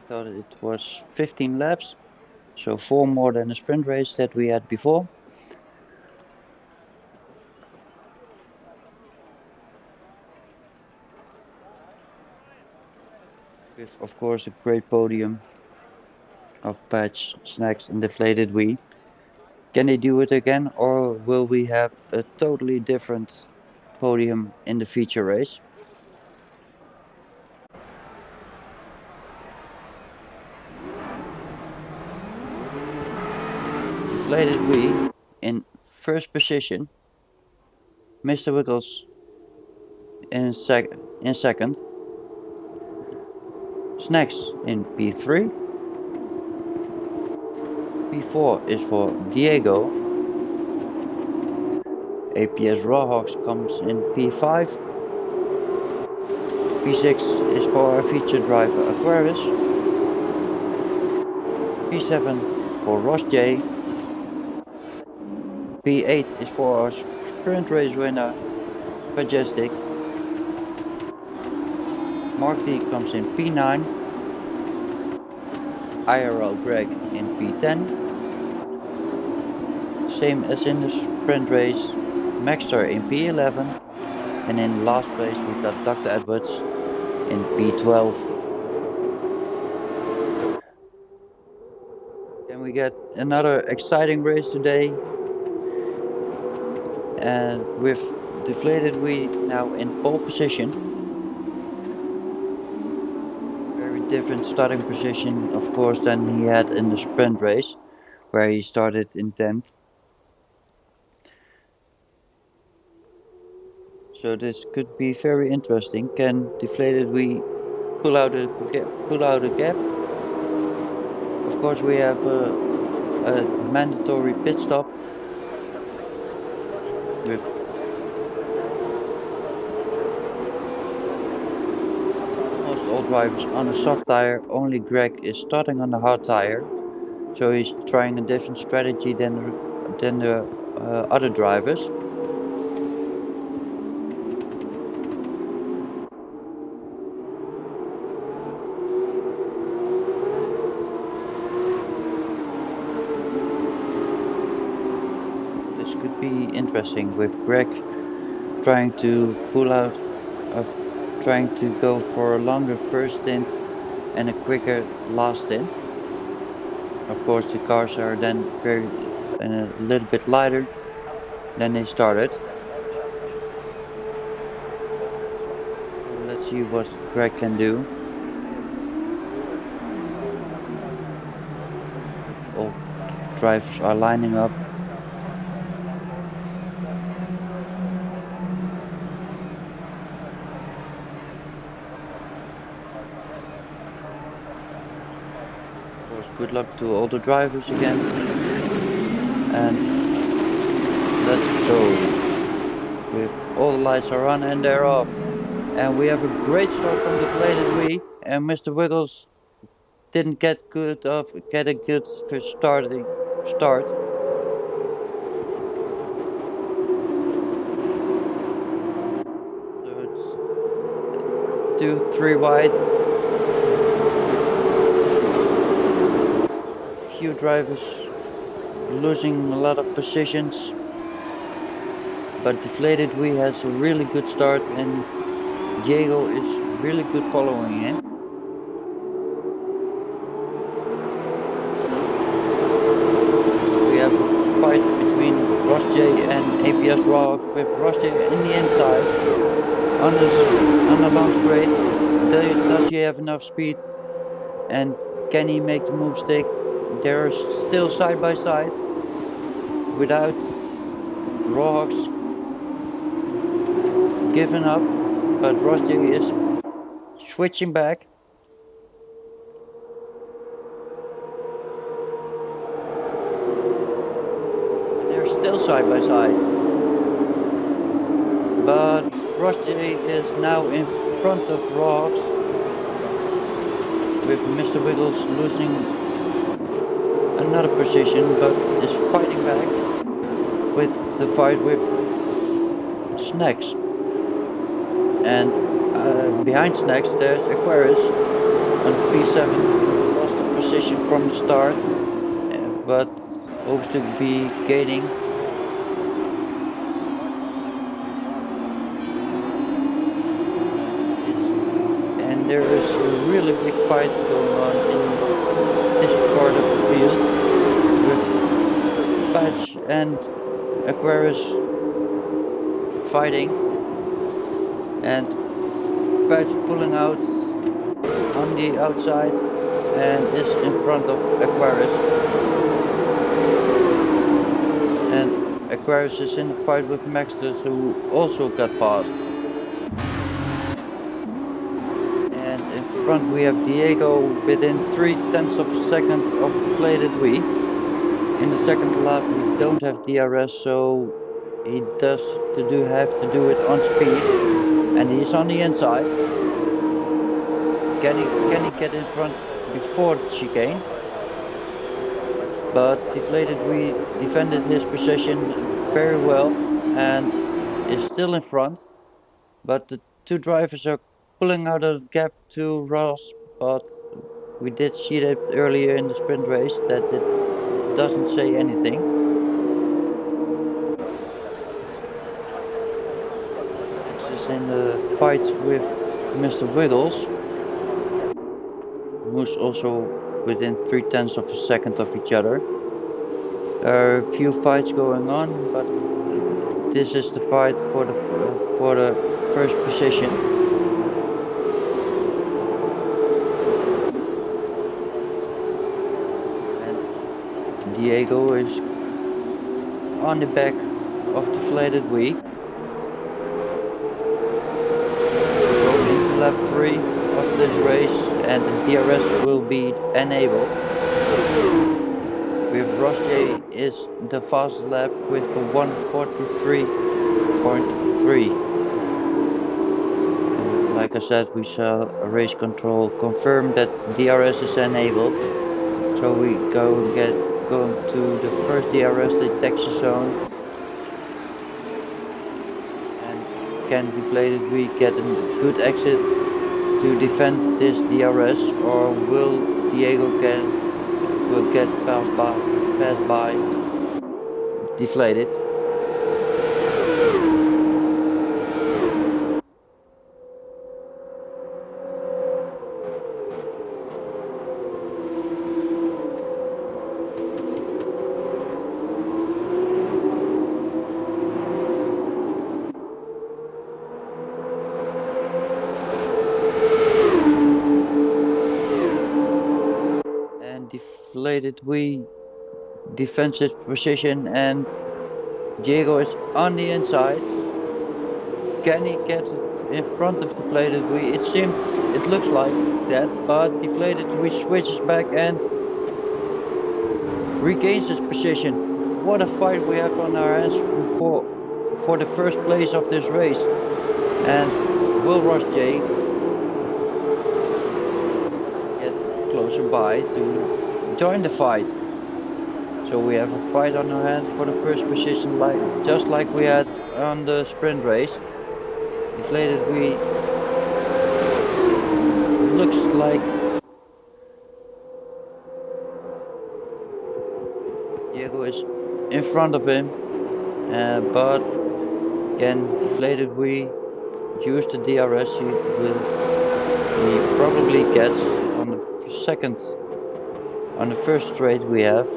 I thought it was 15 laps, so 4 more than the sprint race that we had before. With, of course, a great podium of Patch, Snacks, and Deflated Wii. Can they do it again, or will we have a totally different podium in the feature race? With Deflated Wii in first position, Mr. Wiggles in second, Snacks in P3. P4 is for Diego. APS Rawhawks comes in P5. P6 is for our featured driver Aquarius. P7 for Ross J. P8 is for our sprint race winner Majestic. Mark D comes in P9. IIRL Greg in P10. Same as in the sprint race, Maxter in P11. And in last place we got Dr. Edwards in P12. And we get another exciting race today, and with Deflated we now in pole position. Very different starting position, of course, than he had in the sprint race, where he started in 10th. So this could be very interesting. Can Deflated we pull out a gap? Of course, we have a mandatory pit stop with almost all drivers on a soft tire. Only Greg is starting on the hard tire, so he's trying a different strategy than the other drivers. This could be interesting with Greg trying to pull out of trying to go for a longer first stint and a quicker last stint. Of course, the cars are then a little bit lighter than they started. So let's see what Greg can do. If all drivers are lining up. Of course, good luck to all the drivers again. And let's go. With all the lights are on and they're off. And we have a great start from Deflated Wii. And Mr. Wiggles didn't get a good start. So it's 2-3 wide. With few drivers losing a lot of positions. But Deflated Wii has a really good start and Diego is really good following him. We have a fight between Ross J and APS Rock, with Ross J in the inside on the long straight. Does he have enough speed and can he make the move stick? They're still side by side without Rocks giving up, but Ross J is switching back. And they're still side by side. But Ross J is now in front of Rocks, with Mr. Wiggles losing another position, but is fighting back with the fight with Snacks. And behind Snacks there's Aquarius on P7, lost the position from the start, but hopes to be gaining. And there is a really big fight going on in this part of the field, with Patch and Aquarius fighting, and Patch pulling out on the outside and is in front of Aquarius. And Aquarius is in a fight with Maxter, who also got passed. And in front we have Diego within 0.3 of a second of Deflated Wii. In the second lap we don't have DRS, so he have to do it on speed, and he's on the inside. Can he get in front before the chicane? But Deflated Wii defended his position very well and is still in front. But the two drivers are pulling out of the gap to Ross, but we did see that earlier in the sprint race that it doesn't say anything. Next is in the fight with Mr. Wiggles, who's also within 3/10 of a second of each other. There are a few fights going on, but this is the fight for the first position. And Diego is on the back of Deflated Wii. Going into lap 3 of this race, and the DRS will be enabled. With Rosje is the fastest lap with a 1:43.3. Like I said, we saw a race control confirm that DRS is enabled. So we going to the first DRS detection zone. And can Deflated we get a good exit to defend this DRS, or will Diego get passed by Deflated? Deflated we defensive position, and Diego is on the inside. Can he get in front of Deflated we? It looks like that, but Deflated we switches back and regains his position. What a fight we have on our hands for the first place of this race. And will Rosje get closer by to join the fight? So we have a fight on our hands for the first position, just like we had on the sprint race. Deflated we looks like Diego is in front of him, but can Deflated we use the DRS he probably gets on the first straight we have.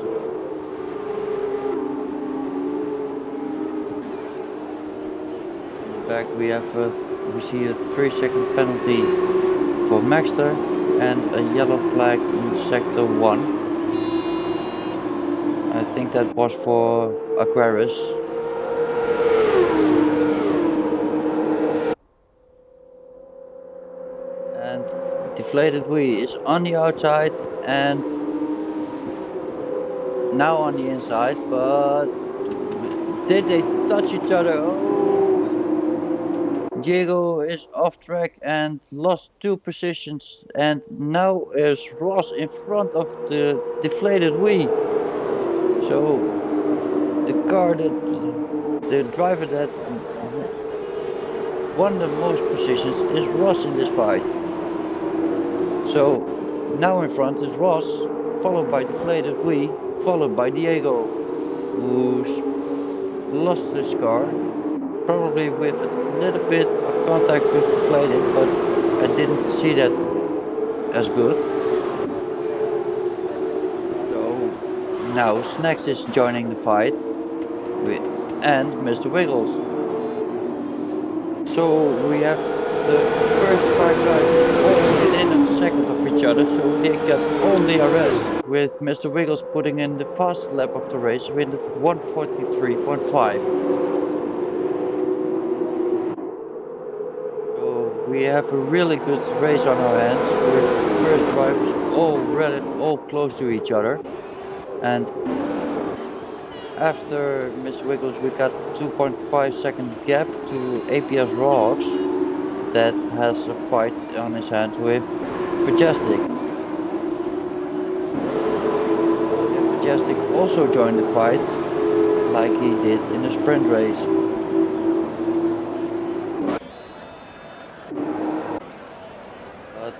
In the back we see a 3-second penalty for Maxter and a yellow flag in sector 1. I think that was for Aquarius. And Deflated we is on the outside and now on the inside, but did they touch each other? Oh, Diego is off track and lost 2 positions, and now is Ross in front of the Deflated we. So the driver that won the most positions is Ross in this fight. So now in front is Ross, followed by Deflated we, followed by Diego, who's lost his car, probably with a little bit of contact with Deflated, but I didn't see that as good. So now Snacks is joining the fight, and Mr. Wiggles. So we have the first 5 drivers all within a second of each other, so they get all DRS, with Mr. Wiggles putting in the fastest lap of the race with 1:43.5. So we have a really good race on our hands, with first drivers all close to each other. And after Mr. Wiggles we got 2.5 second gap to APS Rocks, that has a fight on his hand with Majestic. Majestic also joined the fight, like he did in the sprint race. But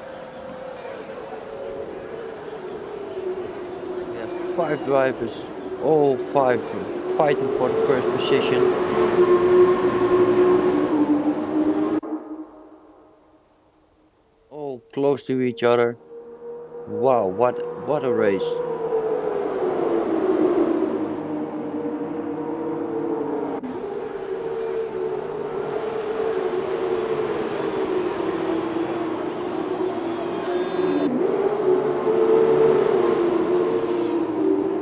we have 5 drivers, all 5 fighting for the first position. close to each other. Wow, what a race.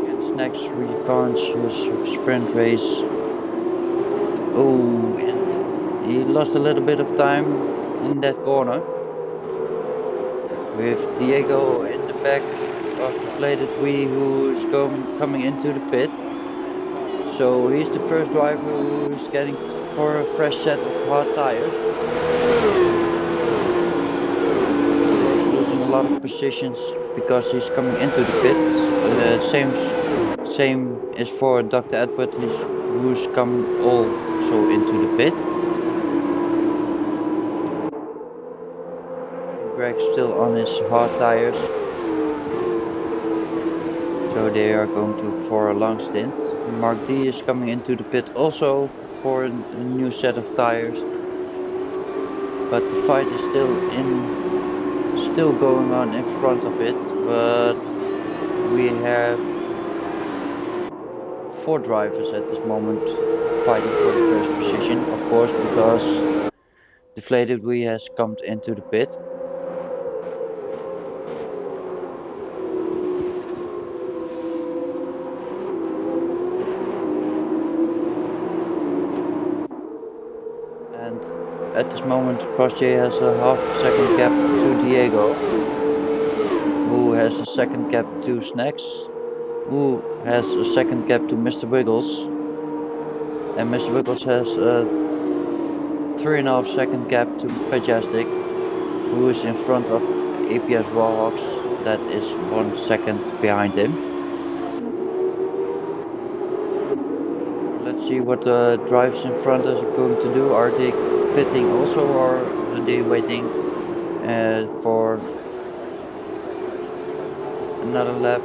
And Snacks revanche his sprint race. Oh, and he lost a little bit of time in that corner. With Diego in the back of Deflated Wii who's coming into the pit. So he's the first driver who's getting for a fresh set of hard tires. Of course, losing a lot of positions because he's coming into the pit. Same is for Dr. Edward, who's coming also into the pit. Greg's still on his hard tires. So they are going to for a long stint. Mark D is coming into the pit also for a new set of tires. But the fight is still going on in front of it. But we have 4 drivers at this moment fighting for the first position. Of course, because Deflated Wii has come into the pit. And at this moment, Roger has a half-second gap to Diego, who has a second gap to Snacks, who has a second gap to Mr. Wiggles, and Mr. Wiggles has a 3.5 second gap to Majestic, who is in front of APS Rawhawks, that is 1 second behind him. Let's see what the drivers in front are going to do. Are they pitting also, or are they waiting for another lap?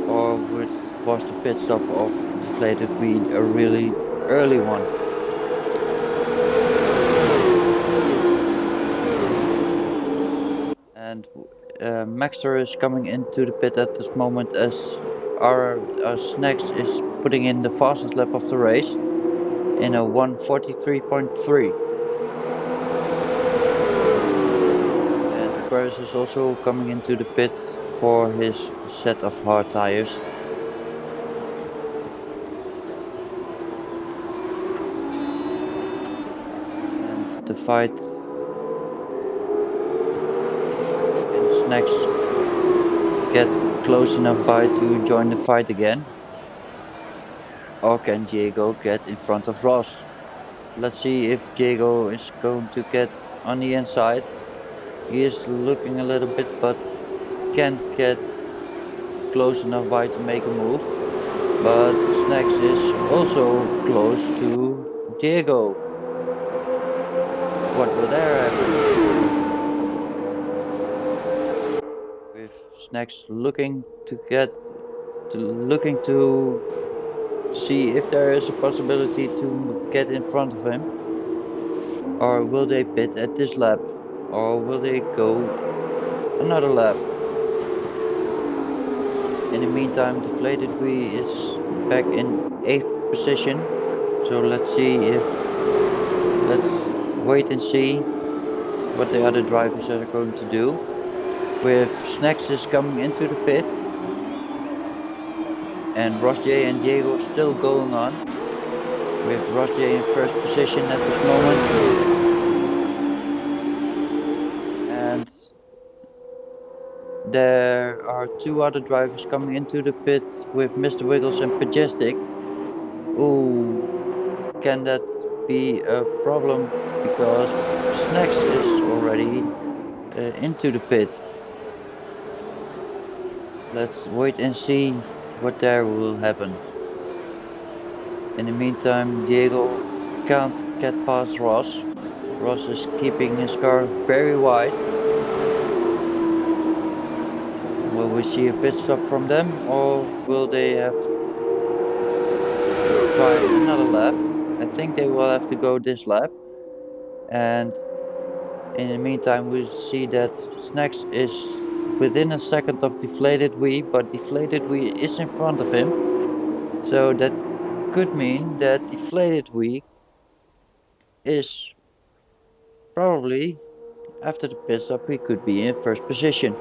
Or was the pit stop of Deflated Wii a really early one? And Maxter is coming into the pit at this moment as our Snacks is putting in the fastest lap of the race in a 1:43.3. And Aquarius is also coming into the pit for his set of hard tires. And the fight and Snacks get close enough by to join the fight again. Or can Diego get in front of Ross? Let's see if Diego is going to get on the inside. He is looking a little bit, but can't get close enough by to make a move. But Snacks is also close to Diego. What will there happen? With Snacks looking to see if there is a possibility to get in front of him. Or will they pit at this lap? Or will they go another lap? In the meantime, Deflated Wii is back in 8th position. So let's wait and see what the other drivers are going to do. With Snacks is coming into the pit. And Ross J and Diego still going on. With Ross J in first position at this moment. And there are 2 other drivers coming into the pit with Mr. Wiggles and Majestic. Ooh, can that be a problem? Because Snacks is already into the pit. Let's wait and see what there will happen. In the meantime, Diego can't get past Ross. Ross is keeping his car very wide. Will we see a pit stop from them, or will they have to try another lap? I think they will have to go this lap. And In the meantime, we see that Snacks is within a second of Deflated Wee, but Deflated Wee is in front of him. So that could mean that Deflated Wee is probably, after the pit stop, he could be in first position.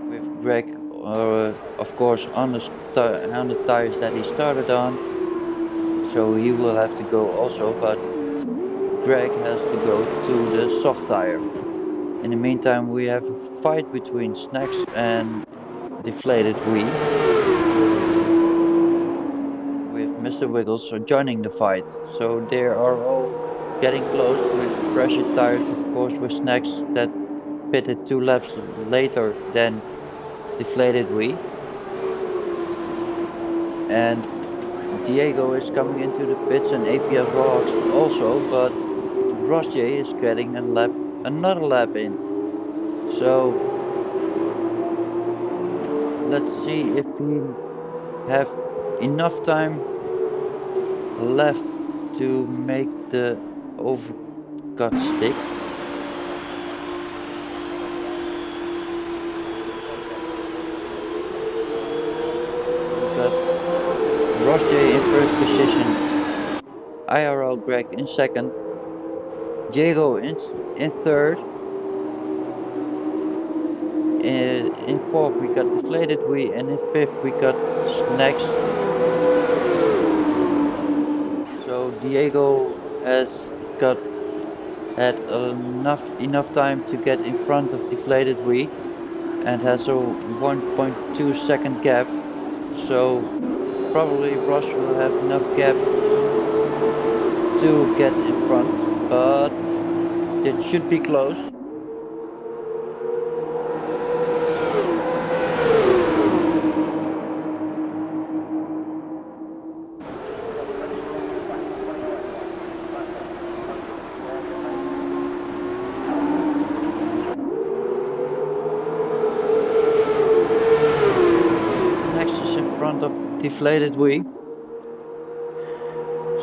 With Greg, of course, on the tires that he started on. So he will have to go also, but Greg has to go to the soft tire. In the meantime, we have a fight between Snacks and Deflated Wee, with Mr. Wiggles joining the fight. So they are all getting close with fresher tires, of course, with Snacks that pitted 2 laps later than Deflated Wee. And Diego is coming into the pits and APS Rocks also, but Ross J is getting another lap in. So let's see if we have enough time left to make the overcut stick. We got Ross J in first position, IIRL Greg in second, Diego in third. In fourth we got Deflated Wee, and in fifth we got Snacks. So Diego has had enough time to get in front of Deflated Wee and has a 1.2 second gap. So probably Ross will have enough gap to get in front, but it should be close. Deflated Wee.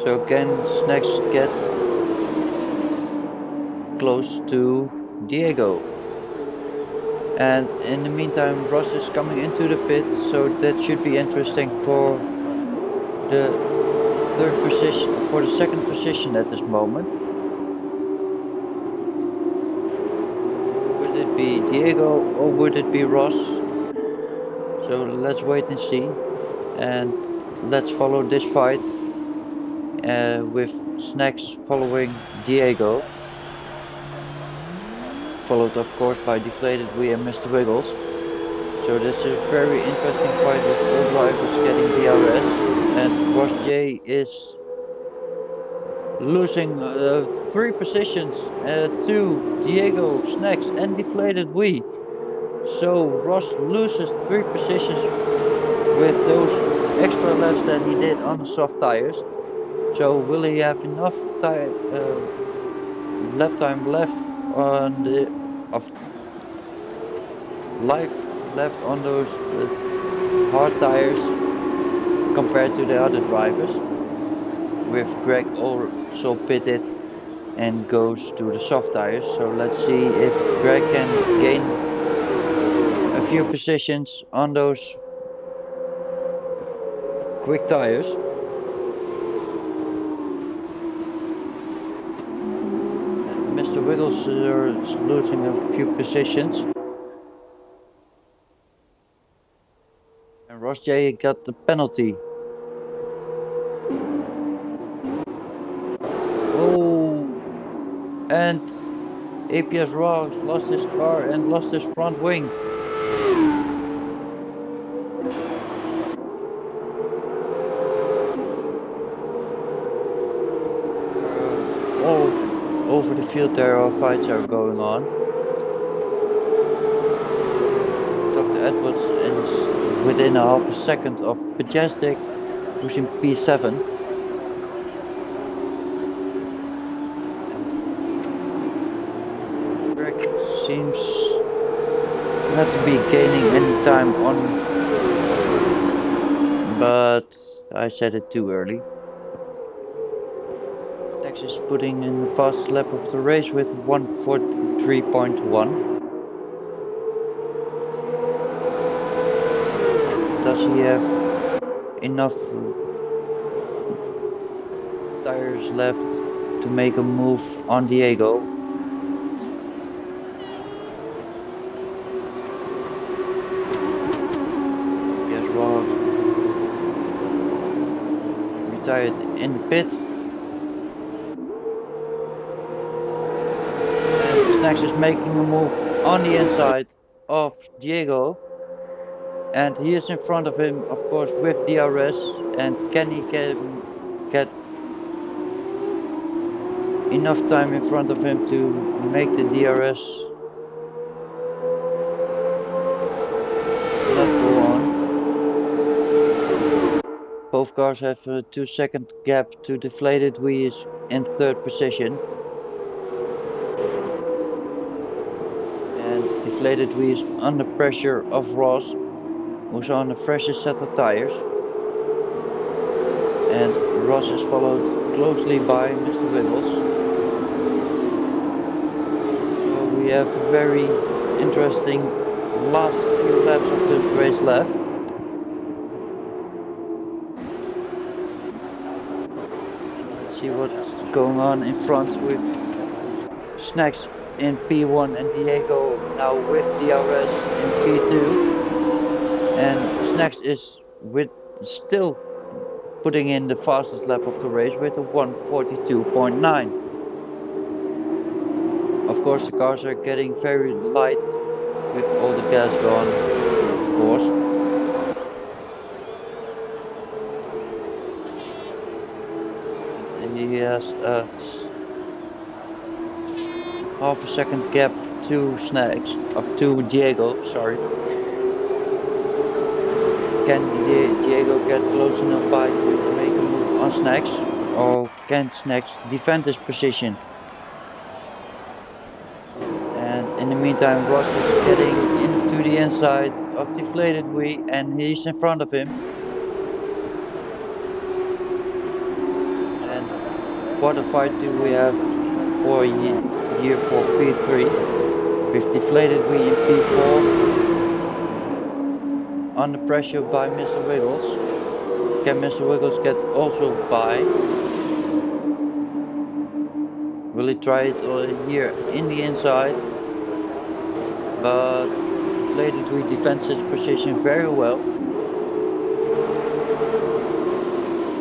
So can Snacks get close to Diego? And in the meantime, Ross is coming into the pit, so that should be interesting for the second position at this moment. Would it be Diego or would it be Ross? So let's wait and see. And let's follow this fight with Snacks following Diego, followed of course by Deflated Wee and Mr. Wiggles. So this is a very interesting fight with all drivers getting DRS, and Ross J is losing 3 positions to Diego, Snacks and Deflated Wee. So Ross loses 3 positions with those extra laps that he did on the soft tires. So will he have enough lap time left on left on those hard tires compared to the other drivers? With Greg also pitted and goes to the soft tires. So let's see if Greg can gain a few positions on those quick tires. And Mr. Wiggles is losing a few positions. And Ross J got the penalty. Oh, and APS Rocks lost his car and lost his front wing. Over the field there are fights are going on. Dr. Edwards is within a half a second of Majestic, who's in P7. And Greg seems not to be gaining any time on, but I said it too early. Snacks is putting in the fastest lap of the race with 1:43.1. Does he have enough tires left to make a move on Diego? Yes, Ross retired in the pit. And Snacks is making a move on the inside of Diego. And he is in front of him, of course, with DRS. And can he get enough time in front of him to make the DRS not go on? Both cars have a 2-second gap to Deflated Wee is in third position. And Deflated Wee is under pressure of Ross, who's on the freshest set of tires. And Ross is followed closely by Mr. Wiggles. So we have a very interesting last few laps of this race left. Let's see what's going on in front with Snacks in P1 and Diego now with DRS in P2. And Snacks is still putting in the fastest lap of the race with a 1:42.9. Of course, the cars are getting very light with all the gas gone, of course. And he has a half a second gap to Diego, sorry. Can Diego get close enough by to make a move on Snacks? Or can Snacks defend his position? And in the meantime, Ross is getting into the inside of Deflated Wee and he's in front of him. And what a fight do we have for year for P3 with Deflated Wee in P4. Under pressure by Mr. Wiggles. Can Mr. Wiggles get also by? Will he try it here in the inside? But Deflated Wee defends his position very well.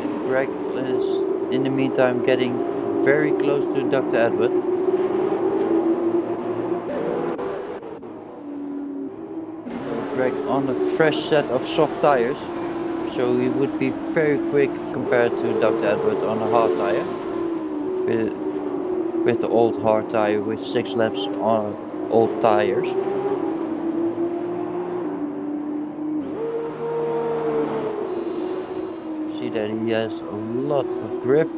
And Greg is in the meantime getting very close to Dr. Edward. Greg on a fresh set of soft tires, so he would be very quick compared to Dr. Edward on a hard tire. With the old hard tire with 6 laps on old tires. See that he has a lot of grip.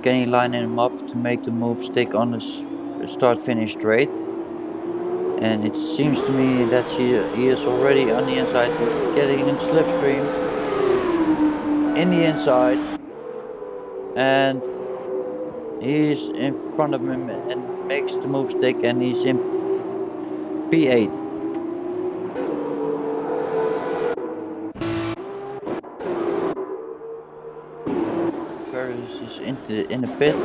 Can he line him up to make the move stick on the start-finish straight? And it seems to me that he is already on the inside, getting in slipstream in the inside, and he's in front of him and makes the move stick, and he's in P8. Paris is in the pit.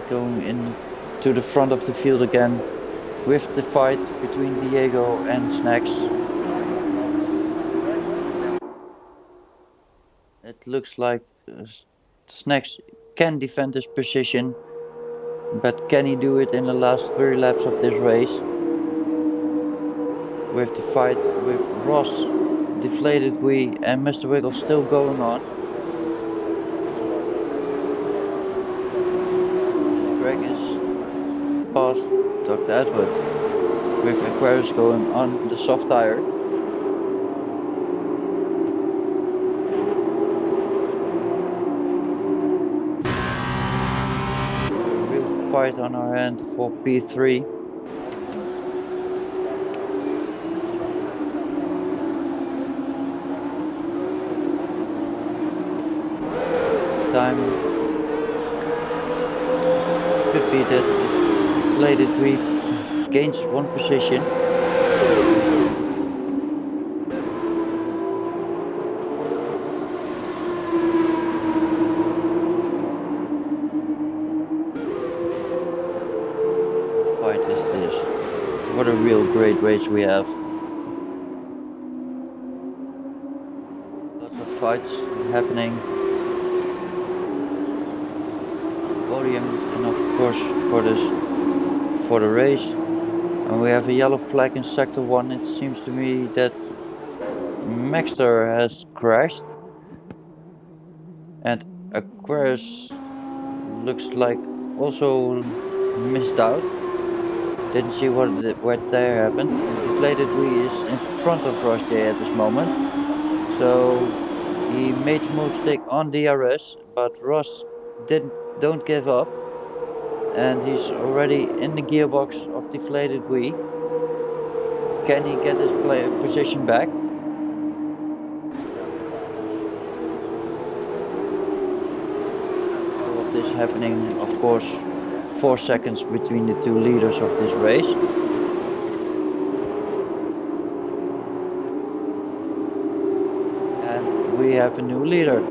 Going into the front of the field again with the fight between Diego and Snacks. It looks like Snacks can defend his position, but can he do it in the last 3 laps of this race? With the fight with Ross, Deflated Wee and Mr. Wiggle still going on. Greg is past Dr. Edward with Aquarius going on the soft tire. Real fight on our hand for P3. time could be that deflated we gains one position. What fight is this? What a real great race we have. Lots of fights happening. Podium and of course for the race. And we have a yellow flag in sector 1. It seems to me that Maxter has crashed. And Aquarius looks like also missed out. Didn't see what there happened. Deflated Wii is in front of Ross J at this moment. So he made the mistake on DRS, but Ross don't give up. And he's already in the gearbox of Deflated Wii. Can he get his position back? All of this happening, of course, 4 seconds between the two leaders of this race. And we have a new leader.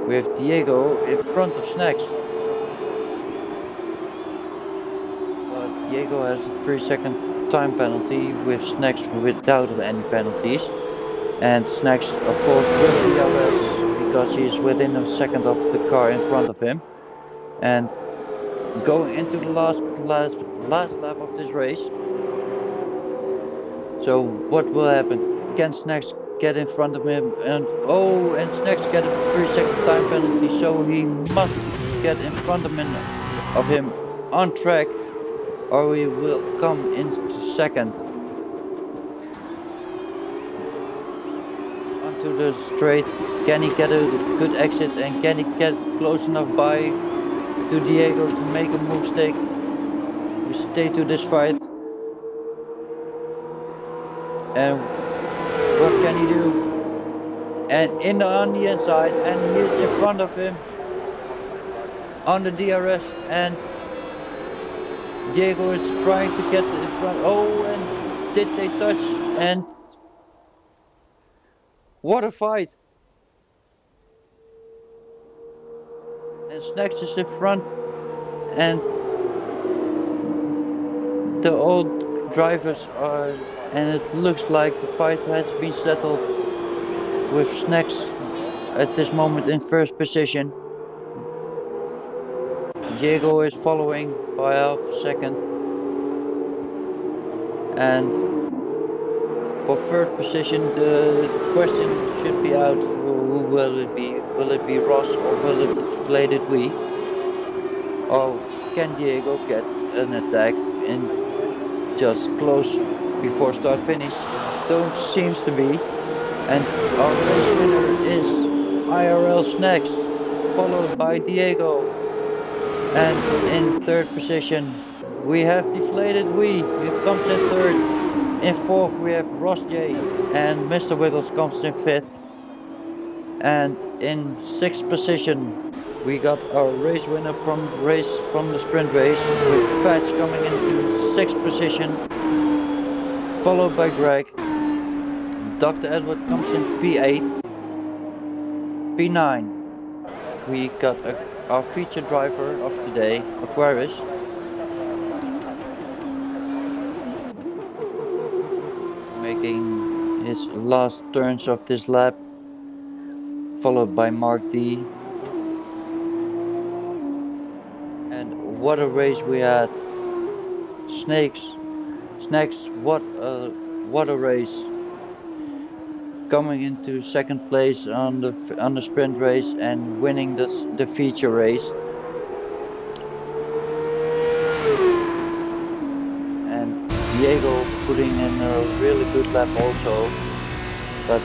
We have Diego in front of Snacks. But Diego has a 3-second time penalty with Snacks without any penalties. And Snacks, of course, with DRS because he is within a second of the car in front of him. And going into the last lap of this race. So what will happen? Can Snacks get in front of him? And Snacks get a 3-second time penalty, so he must get in front of him on track, or he will come into second. Onto the straight. Can he get a good exit, and can he get close enough by to Diego to make a mistake? We stay to this fight. And what can he do? And on the inside, and he's in front of him on the DRS, and Diego is trying to get in front. Oh, and did they touch? And what a fight! And Snacks is in front, and the old drivers are, and it looks like the fight has been settled with Snacks at this moment in first position. Diego is following by half a second, and for third position the question should be out. Who will it be? Will it be Ross, or will it be Deflated Wii? Or can Diego get an attack in just close before start finish? Don't seems to be. And our race winner is IIRL Snacks, followed by Diego. And in third position we have Deflated Wii, who comes in third. In fourth we have Ross J, and Mr. Wiggles comes in fifth. And in sixth position we got our race winner from the sprint race, with Patch coming into sixth position, followed by Greg. Dr. Edward comes in P8. P9 we got our featured driver of today, Aquarius. Making his last turns of this lap, followed by Mark D. And what a race we had. Snacks, what a race. Coming into second place on the sprint race and winning the feature race. And Diego putting in a really good lap also. But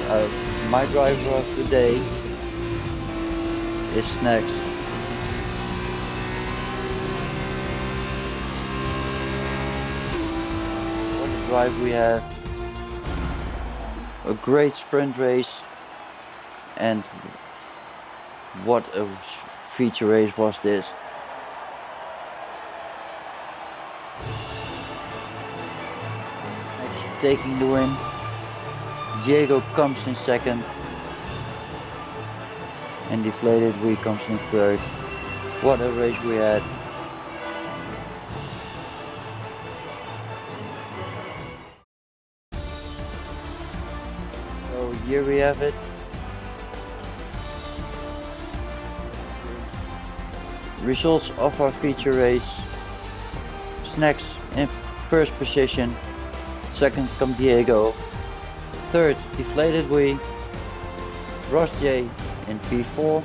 my driver of the day is Snacks. What a drive we have. A great sprint race, and what a feature race was this? Max taking the win. Diego comes in second. And Deflated Wee comes in third. What a race we had. So here we have it. Results of our feature race. Snacks in first position. Second come Diego. Third Deflated Wee. Ross J in P4.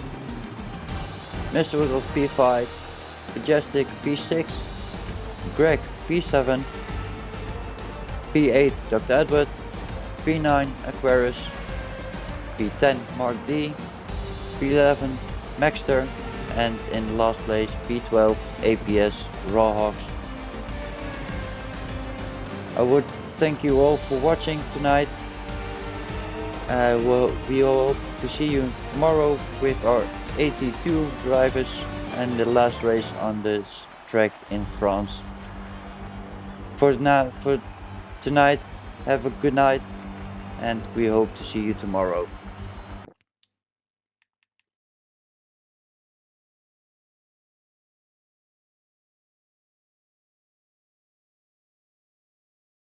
Mr. Wiggles P5. Majestic P6. Greg P7. P8 Dr. Edward. P9 Aquarius. P10 Mark D. P11 Maxter. And in last place P12 APS Rawhawks. I would thank you all for watching tonight. We all hope to see you tomorrow with our 82 drivers and the last race on this track in France. For tonight, have a good night, and we hope to see you tomorrow.